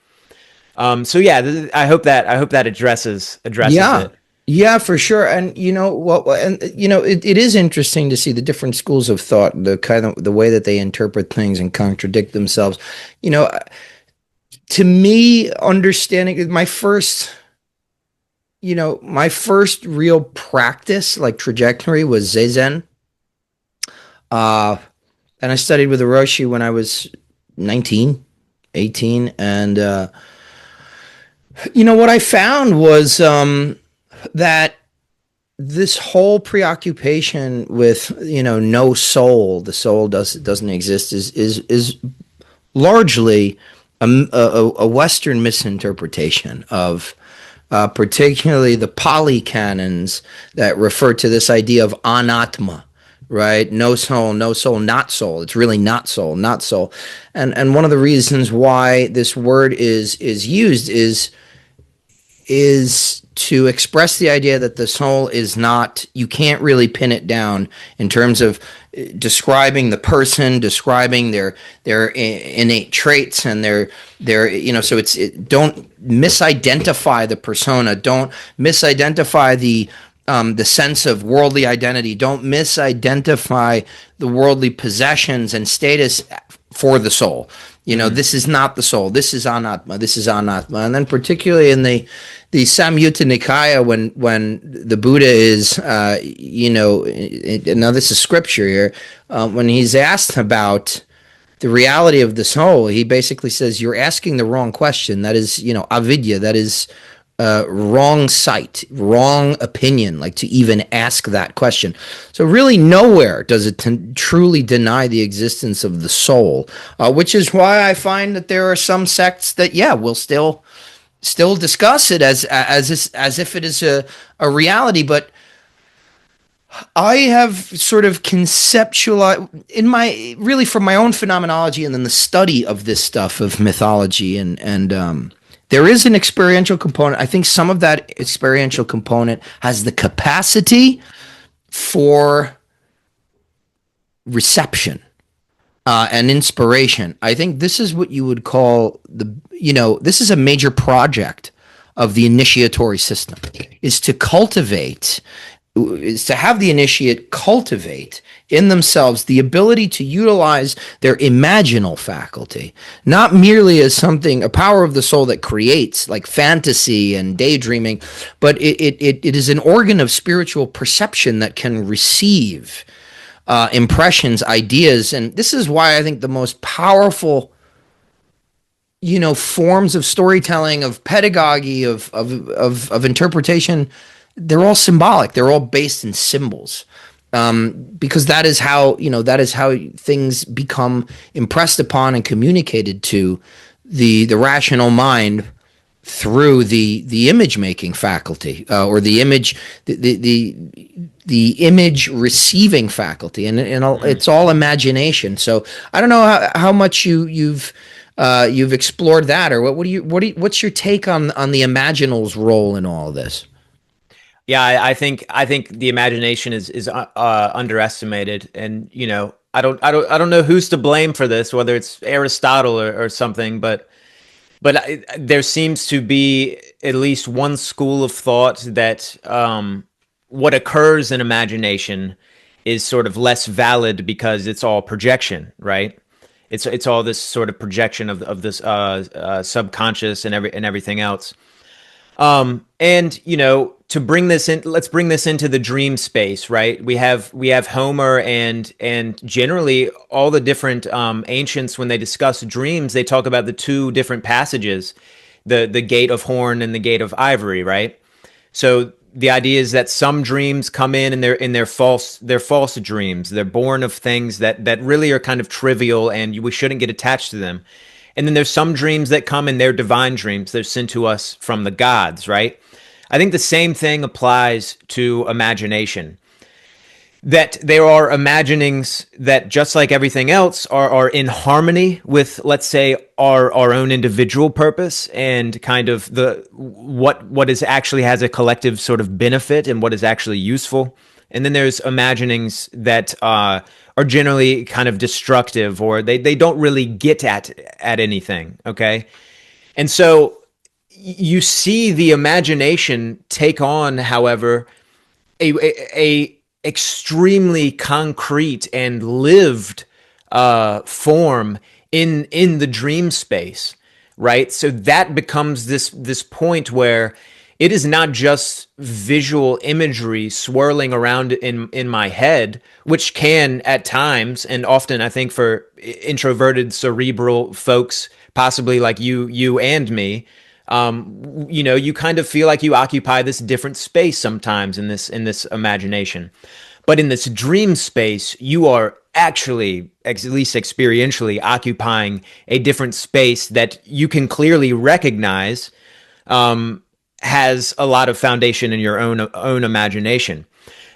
So yeah, I hope that addresses it. Yeah, for sure. And it is interesting to see the different schools of thought, the way that they interpret things and contradict themselves. To me, understanding my first real practice, like trajectory, was Zazen. And I studied with Hiroshi when I was 19, 18. And, what I found was that this whole preoccupation with, no soul, the soul doesn't exist, is largely a Western misinterpretation of particularly the Pali canons that refer to this idea of anatma, right? No soul, not soul. It's really not soul, not soul. And one of the reasons why this word is used is to express the idea that the soul is not, you can't really pin it down in terms of describing the person, describing their innate traits and their so don't misidentify the persona, don't misidentify the sense of worldly identity, don't misidentify the worldly possessions and status for the soul. This is not the soul. This is anatma. This is anatma. And then particularly in the Samyutta Nikaya, when the Buddha is, now this is scripture here, when he's asked about the reality of the soul, he basically says, you're asking the wrong question. That is, avidya. That is wrong sight, wrong opinion, like to even ask that question. So really nowhere does it truly deny the existence of the soul, which is why I find that there are some sects that, will still discuss it as if it is a reality. But I have sort of conceptualized from my own phenomenology and then the study of this stuff of mythology and there is an experiential component. I think some of that experiential component has the capacity for reception and inspiration. I think this is what you would call this is a major project of the initiatory system, is to have the initiate cultivate in themselves the ability to utilize their imaginal faculty, not merely as a power of the soul that creates like fantasy and daydreaming, but it is an organ of spiritual perception that can receive impressions, ideas. And this is why I think the most powerful forms of storytelling, of pedagogy, of interpretation, they're all symbolic. They're all based in symbols, because that is how things become impressed upon and communicated to the rational mind through the image making faculty, or the image receiving faculty, and it's all imagination. So I don't know how much you've explored that, or what's your take on the imaginal's role in all of this? Yeah, I think the imagination is underestimated, and I don't know who's to blame for this, whether it's Aristotle or something, but there seems to be at least one school of thought that what occurs in imagination is sort of less valid because it's all projection, right? It's all this sort of projection of this subconscious and everything else. And to bring this in, let's bring this into the dream space, right? We have Homer and generally all the different ancients, when they discuss dreams, they talk about the two different passages, the gate of horn and the gate of ivory, right? So the idea is that some dreams come in and they're false dreams. They're born of things that really are kind of trivial and we shouldn't get attached to them. And then there's some dreams that come and they're divine dreams. They're sent to us from the gods, right? I think the same thing applies to imagination. That there are imaginings that, just like everything else, are in harmony with, let's say, our own individual purpose and kind of what is actually has a collective sort of benefit and what is actually useful. And then there's imaginings that are generally kind of destructive, or they don't really get at anything, okay? And so you see the imagination take on, however, a extremely concrete and lived form in the dream space, right? So that becomes this point where it is not just visual imagery swirling around in my head, which can at times, and often I think for introverted cerebral folks, possibly like you and me, you kind of feel like you occupy this different space sometimes in this imagination. But in this dream space, you are actually, at least experientially, occupying a different space that you can clearly recognize has a lot of foundation in your own imagination.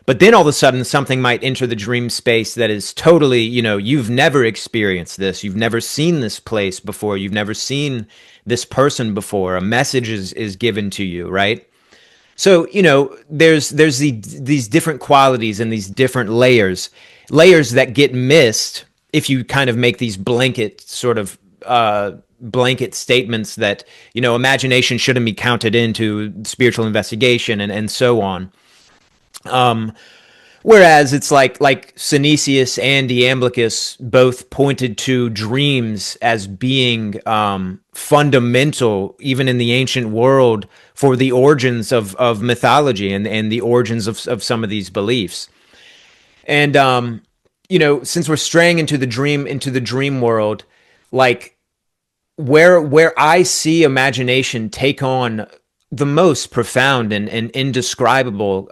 But then all of a sudden something might enter the dream space that is totally, you've never experienced this. You've never seen this place before. You've never seen this person before. A message is given to you, right? So, there's these different qualities and these different layers that get missed if you kind of make these blanket sort of blanket statements that, imagination shouldn't be counted into spiritual investigation and so on. Whereas it's like Synesius and Iamblichus both pointed to dreams as being fundamental, even in the ancient world, for the origins of mythology and the origins of some of these beliefs. And since we're straying into the dream world, like where I see imagination take on the most profound and indescribable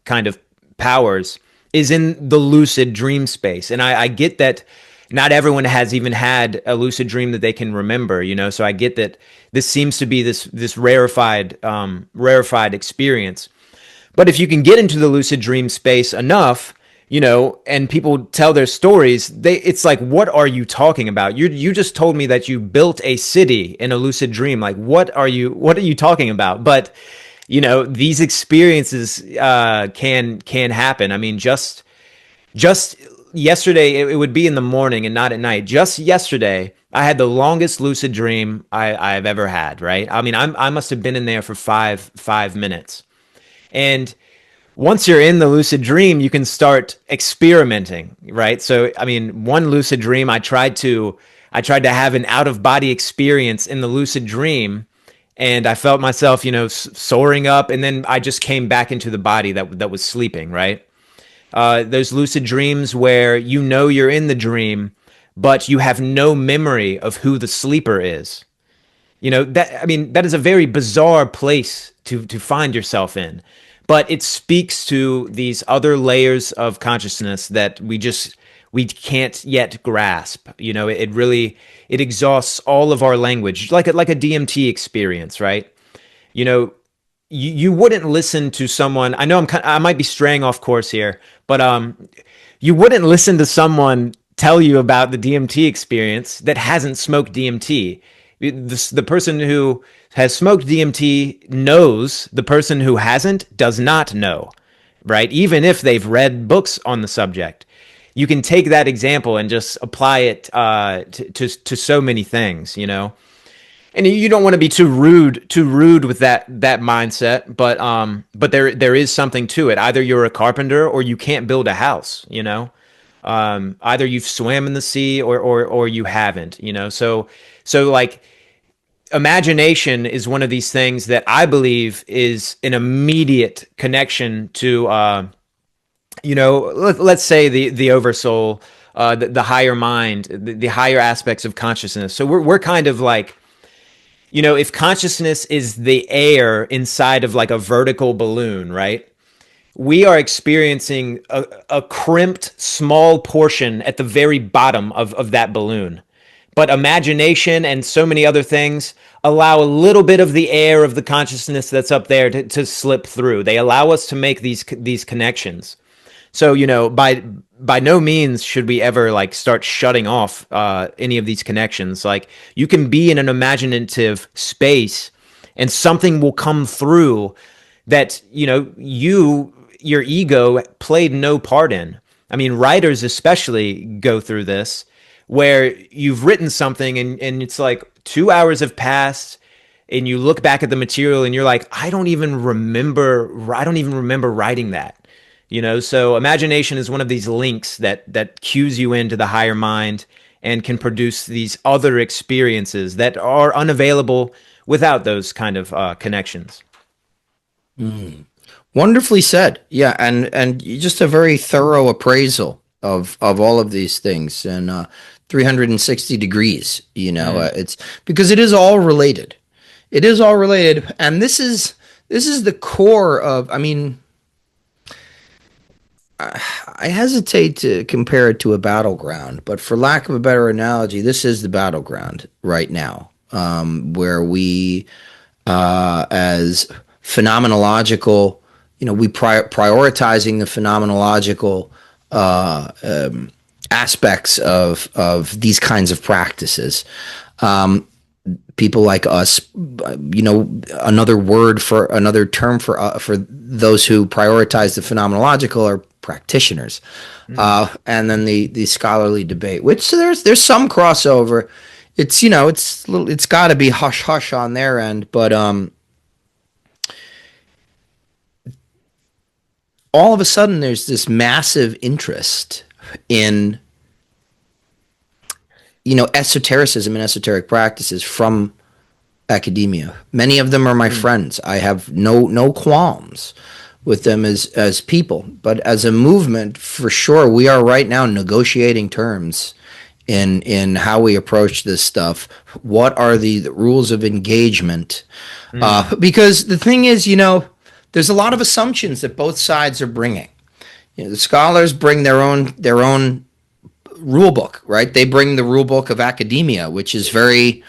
kind of powers is in the lucid dream space. And I get that not everyone has even had a lucid dream that they can remember, so I get that this seems to be this rarefied experience. But if you can get into the lucid dream space enough, and people tell their stories, it's like, what are you talking about? You just told me that you built a city in a lucid dream. Like, what are you talking about? But, these experiences can happen. I mean, just yesterday, it would be in the morning and not at night. Just yesterday, I had the longest lucid dream I've ever had, right? I mean, I must have been in there for five minutes. And once you're in the lucid dream, you can start experimenting, right? So, I mean, one lucid dream, I tried to have an out of body experience in the lucid dream, and I felt myself, soaring up, and then I just came back into the body that was sleeping, right? Those lucid dreams where you're in the dream, but you have no memory of who the sleeper is. That is a very bizarre place to find yourself in. But it speaks to these other layers of consciousness that we can't yet grasp. It exhausts all of our language, like a DMT experience, right? You wouldn't listen to someone. I know I might be straying off course here, but you wouldn't listen to someone tell you about the DMT experience that hasn't smoked DMT. The person who has smoked DMT knows, the person who hasn't does not know, right? Even if they've read books on the subject. You can take that example and just apply it to so many things, And you don't want to be too rude with that mindset, but there is something to it. Either you're a carpenter or you can't build a house, Either you've swam in the sea or you haven't, So like, imagination is one of these things that I believe is an immediate connection to, let's say the oversoul, the higher mind, the higher aspects of consciousness. So we're kind of like, if consciousness is the air inside of like a vertical balloon, right? We are experiencing a crimped small portion at the very bottom of that balloon. But imagination and so many other things allow a little bit of the air of the consciousness that's up there to slip through. They allow us to make these connections. So, by no means should we ever like start shutting off any of these connections. Like, you can be in an imaginative space and something will come through that, your ego played no part in. I mean, writers especially go through this, where you've written something and it's like 2 hours have passed and you look back at the material and you're like, I don't even remember writing that. So imagination is one of these links that cues you into the higher mind and can produce these other experiences that are unavailable without those kind of connections. Wonderfully said. Yeah, and just a very thorough appraisal of all of these things, and 360 degrees, it's because it is all related. It is all related, and this is the core of, I mean, I hesitate to compare it to a battleground, but for lack of a better analogy, this is the battleground right now, where we, as phenomenological, we prioritizing the phenomenological aspects of these kinds of practices. People like us, another term for those who prioritize the phenomenological are practitioners. And then the scholarly debate, which there's some crossover. It's got to be hush hush on their end, but all of a sudden there's this massive interest in, esotericism and esoteric practices from academia. Many of them are my friends. I have no qualms with them as people, but as a movement, for sure, we are right now negotiating terms in how we approach this stuff. What are the rules of engagement? Because the thing is, there's a lot of assumptions that both sides are bringing. The scholars bring their own rule book, right? They bring the rule book of academia, which is very,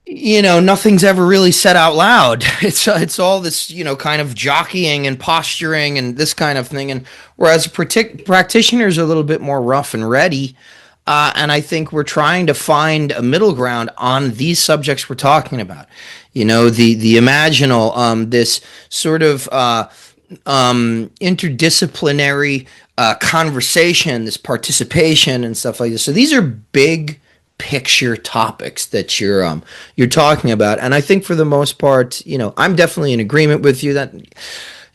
nothing's ever really said out loud. It's all this, kind of jockeying and posturing and this kind of thing. And whereas practitioners are a little bit more rough and ready, and I think we're trying to find a middle ground on these subjects we're talking about. The imaginal, this sort of interdisciplinary conversation, this participation and stuff like this. So these are big picture topics that you're talking about, and I think for the most part, I'm definitely in agreement with you that.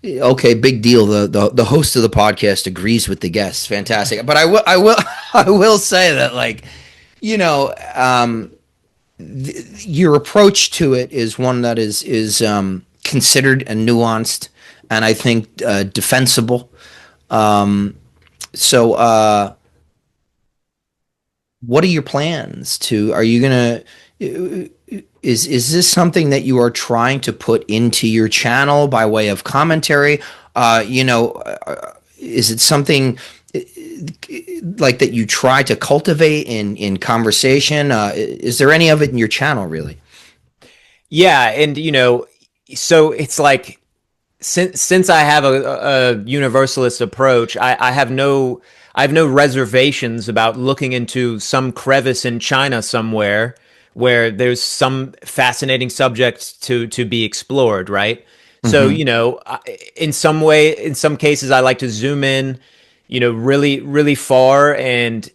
Okay, big deal. The host of the podcast agrees with the guests. Fantastic. But I will say that, like, your approach to it is one that is considered and nuanced, and I think defensible. So what are your plans are you gonna? Is this something that you are trying to put into your channel by way of commentary? Is it something like that you try to cultivate in conversation? Is there any of it in your channel, really? Yeah, and so it's like since I have a universalist approach, I have no reservations about looking into some crevice in China somewhere where there's some fascinating subject to be explored, right? So, in some cases, I like to zoom in, really, really far and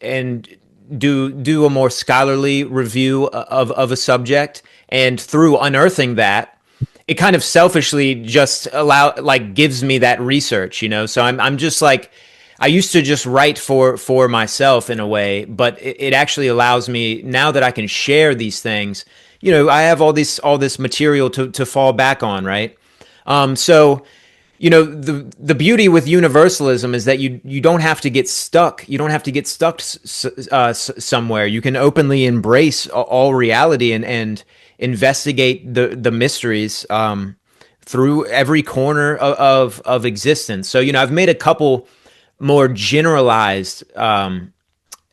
do a more scholarly review of a subject. And through unearthing that, it kind of selfishly just gives me that research, So I'm just like, I used to just write for myself in a way, but it actually allows me, now that I can share these things, I have all this material to fall back on, right? So, the beauty with universalism is that you don't have to get stuck. You don't have to get stuck somewhere. You can openly embrace all reality and investigate the mysteries through every corner of existence. So, I've made a couple more generalized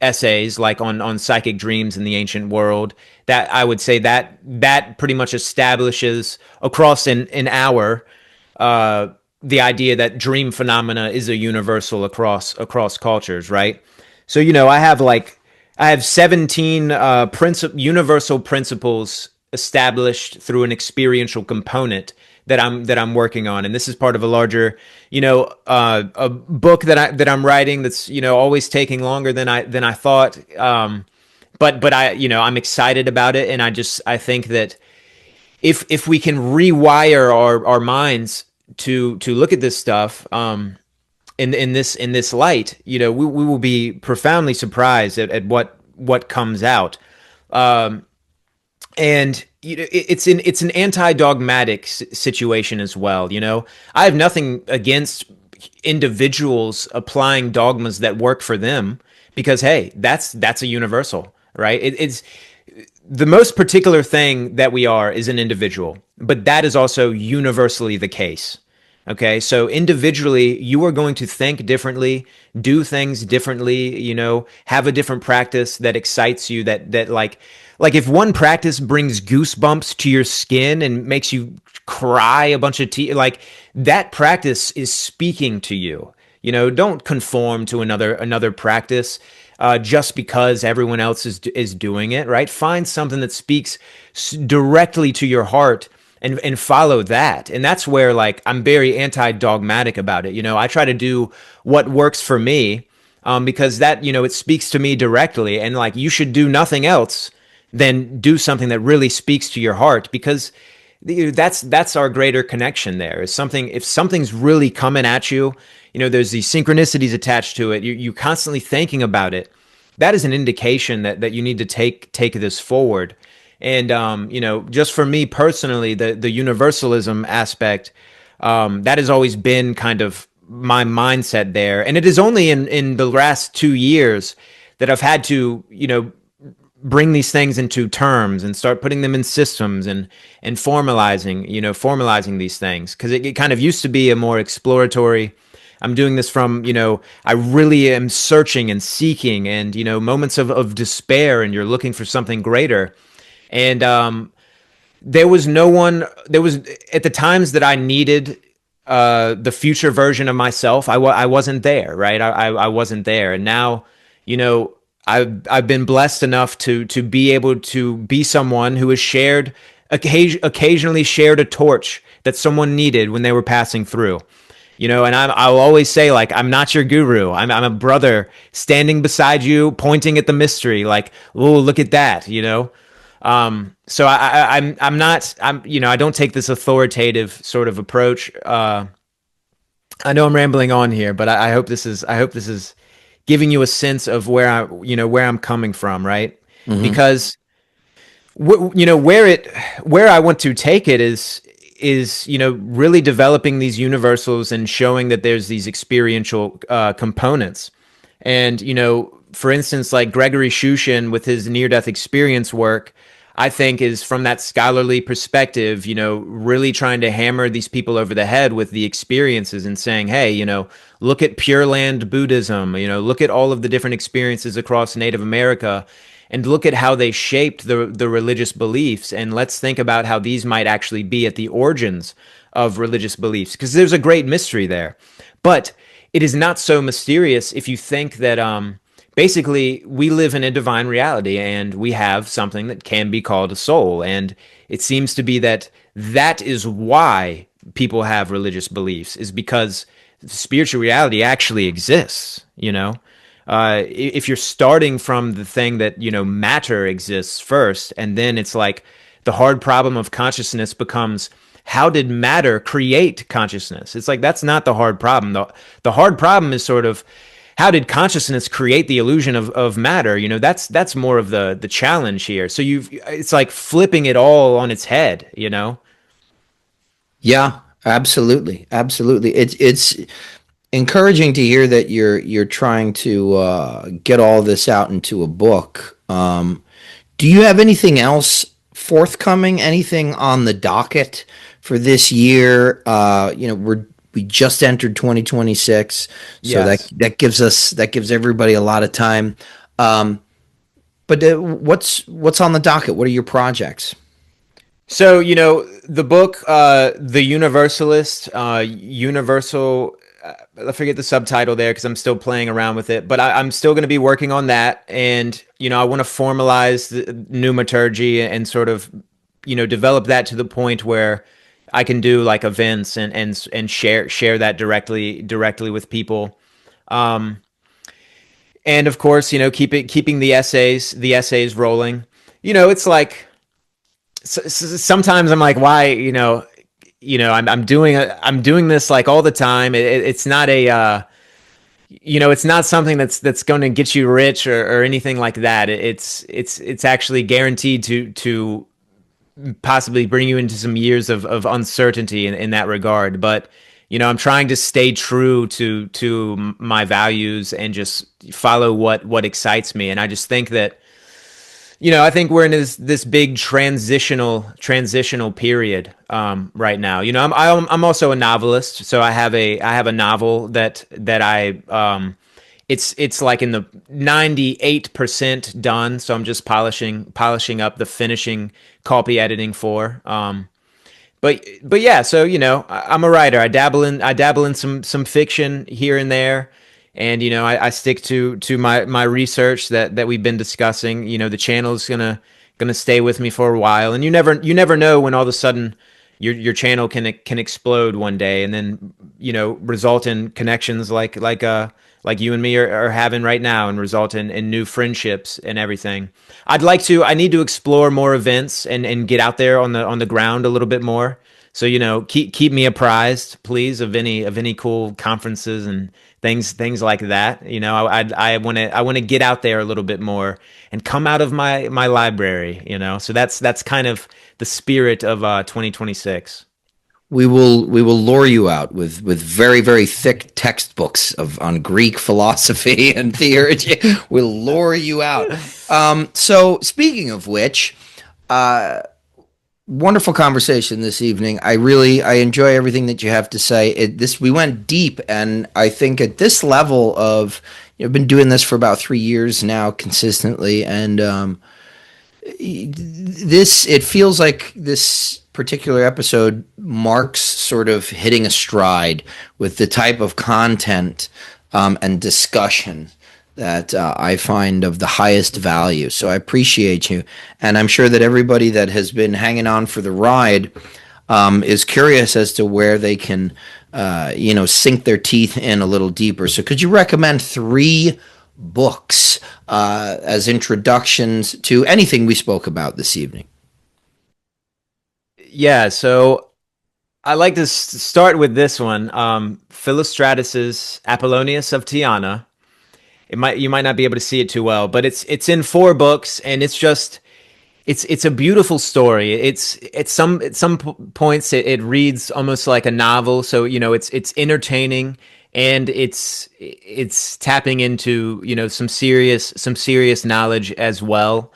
essays, like on psychic dreams in the ancient world, that I would say that pretty much establishes across an hour the idea that dream phenomena is a universal across cultures, right? So I have 17 universal principles established through an experiential component that I'm working on, and this is part of a larger, a book that I'm writing that's always taking longer than I thought. But I'm excited about it, and I think that if we can rewire our minds to look at this stuff in this light, we will be profoundly surprised at what comes out. And it's an anti-dogmatic situation as well. I have nothing against individuals applying dogmas that work for them, because hey, that's a universal, right? It's the most particular thing that we are is an individual, but that is also universally the case. Okay, so individually, you are going to think differently, do things differently, have a different practice that excites you, that like if one practice brings goosebumps to your skin and makes you cry a bunch of like that practice is speaking to you. Don't conform to another practice just because everyone else is doing it, right? Find something that speaks directly to your heart and follow that. And that's where I'm very anti-dogmatic about it. I try to do what works for me because that, it speaks to me directly, and you should do nothing else than do something that really speaks to your heart, because that's our greater connection. There is something, if something's really coming at you, there's these synchronicities attached to it. You constantly thinking about it. That is an indication that you need to take this forward. And just for me personally, the universalism aspect, that has always been kind of my mindset there. And it is only in the last 2 years that I've had to, bring these things into terms and start putting them in systems and formalizing these things. Because it kind of used to be a more exploratory. I'm doing this from, I really am searching and seeking, and, moments of despair, and you're looking for something greater. And there was at the times that I needed the future version of myself, I wasn't there, right? I wasn't there. And now, I've been blessed enough to be able to be someone who has occasionally shared a torch that someone needed when they were passing through. And I'll always say, like, I'm not your guru. I'm a brother standing beside you, pointing at the mystery, like, oh, look at that, So I don't take this authoritative sort of approach. I know I'm rambling on here, but I hope this is giving you a sense of where I'm coming from, right? Mm-hmm. Because where I want to take it is really developing these universals and showing that there's these experiential components. And for instance, like Gregory Shushin with his near-death experience work, I think is from that scholarly perspective, really trying to hammer these people over the head with the experiences and saying, hey, look at Pure Land Buddhism, look at all of the different experiences across Native America and look at how they shaped the religious beliefs. And let's think about how these might actually be at the origins of religious beliefs, because there's a great mystery there. But it is not so mysterious if you think that, basically, we live in a divine reality, and we have something that can be called a soul. And it seems to be that is why people have religious beliefs, is because spiritual reality actually exists, If you're starting from the thing that, matter exists first, and then it's like the hard problem of consciousness becomes, how did matter create consciousness? It's like, that's not the hard problem. The hard problem is sort of, how did consciousness create the illusion of matter? That's more of the challenge here. So it's like flipping it all on its head, Yeah, absolutely. Absolutely. It's encouraging to hear that you're trying to get all this out into a book. Do you have anything else forthcoming? Anything on the docket for this year? We just entered 2026, so yes. that gives everybody a lot of time. But what's on the docket? What are your projects? So the book, The Universalist, Universal. I forget the subtitle there because I'm still playing around with it, but I'm still going to be working on that, and I want to formalize the pneumaturgy and sort of develop that to the point where I can do like events and share that directly with people, and of course keeping the essays rolling. It's like sometimes I'm like, why I'm doing this like all the time. It's not it's not something that's going to get you rich or anything like that. It's actually guaranteed to possibly bring you into some years of uncertainty in that regard. But, I'm trying to stay true to my values and just follow what excites me. And I just think that, I think we're in this big transitional period right now. I'm also a novelist, so I have a novel that I it's like in the 98% done, so I'm just polishing up the finishing copy editing for. But yeah, so I'm a writer. I dabble in some fiction here and there, and I stick to my research that we've been discussing. The channel's gonna stay with me for a while, and you never know when all of a sudden your channel can explode one day, and then result in connections like like you and me are having right now, and result in new friendships and everything. I need to explore more events and get out there on the ground a little bit more. So, keep me apprised, please, of any cool conferences and things like that. I want to get out there a little bit more and come out of my library. So that's kind of the spirit of 2026. We will lure you out with very, very thick textbooks on Greek philosophy and theology. We'll lure you out. So speaking of which, wonderful conversation this evening. I enjoy everything that you have to say. We went deep, and I think at this level of, I've been doing this for about 3 years now consistently, and it feels like this particular episode marks sort of hitting a stride with the type of content and discussion that I find of the highest value. So I appreciate you. And I'm sure that everybody that has been hanging on for the ride is curious as to where they can, sink their teeth in a little deeper. So could you recommend 3 books as introductions to anything we spoke about this evening? Yeah, so I like to start with this one, Philostratus's Apollonius of Tyana. You might not be able to see it too well, but it's in 4 books, and it's a beautiful story. It's at some points it reads almost like a novel, so it's entertaining, and it's tapping into some serious knowledge as well,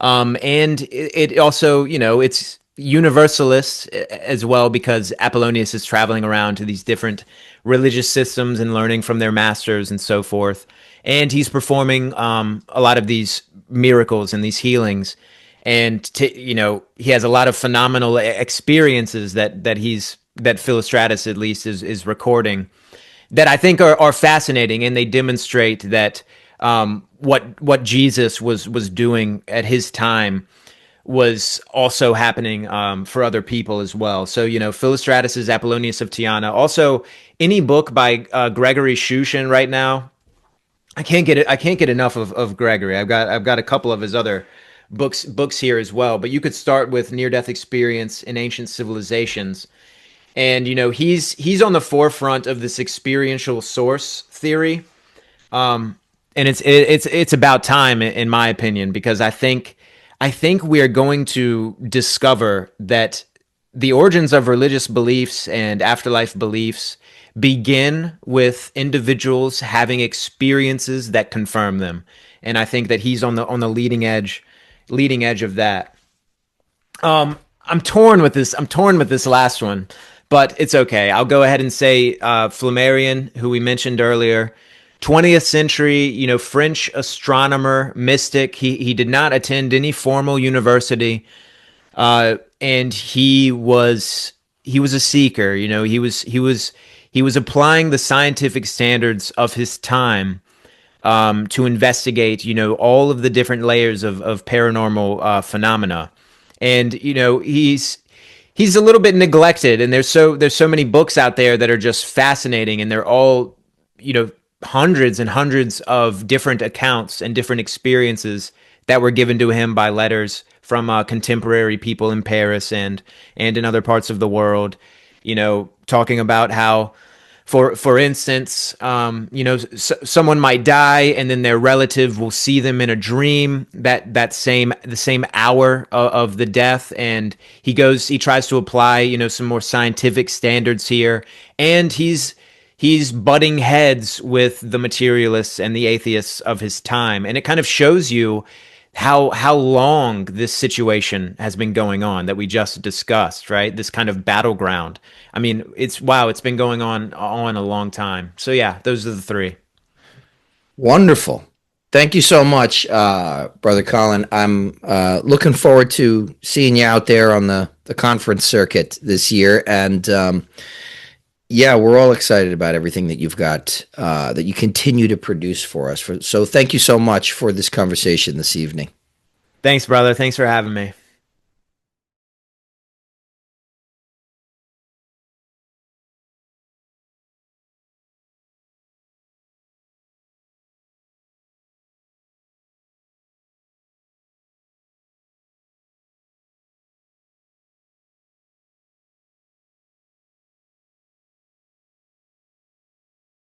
and it also it's universalist as well, because Apollonius is traveling around to these different religious systems and learning from their masters and so forth. And he's performing a lot of these miracles and these healings. And he has a lot of phenomenal experiences that Philostratus at least is recording, that I think are fascinating, and they demonstrate that what Jesus was doing at his time was also happening for other people as well. So, Philostratus's Apollonius of Tyana. Also, any book by Gregory Shushan right now. I can't get enough of Gregory. I've got a couple of his other books here as well. But you could start with Near-Death Experience in Ancient Civilizations. And, he's on the forefront of this experiential source theory. And it's about time, in my opinion, because I think we are going to discover that the origins of religious beliefs and afterlife beliefs begin with individuals having experiences that confirm them. And I think that he's on the leading edge of that. I'm torn with this last one, but it's okay. I'll go ahead and say Flammarion, who we mentioned earlier. 20th century, French astronomer, mystic. He did not attend any formal university, and he was a seeker. He was applying the scientific standards of his time to investigate, all of the different layers of paranormal phenomena, and he's a little bit neglected. And there's so many books out there that are just fascinating, and they're all hundreds and hundreds of different accounts and different experiences that were given to him by letters from contemporary people in Paris and in other parts of the world, talking about how, for instance, someone might die, and then their relative will see them in a dream the same hour of the death, and he tries to apply some more scientific standards here, and he's butting heads with the materialists and the atheists of his time. And it kind of shows you how long this situation has been going on that we just discussed, right? This kind of battleground. I mean, it's been going on a long time. So yeah, those are the 3. Wonderful. Thank you so much, Brother Collin. I'm looking forward to seeing you out there on the conference circuit this year. And yeah, we're all excited about everything that you've got, that you continue to produce for us. So thank you so much for this conversation this evening. Thanks, brother. Thanks for having me.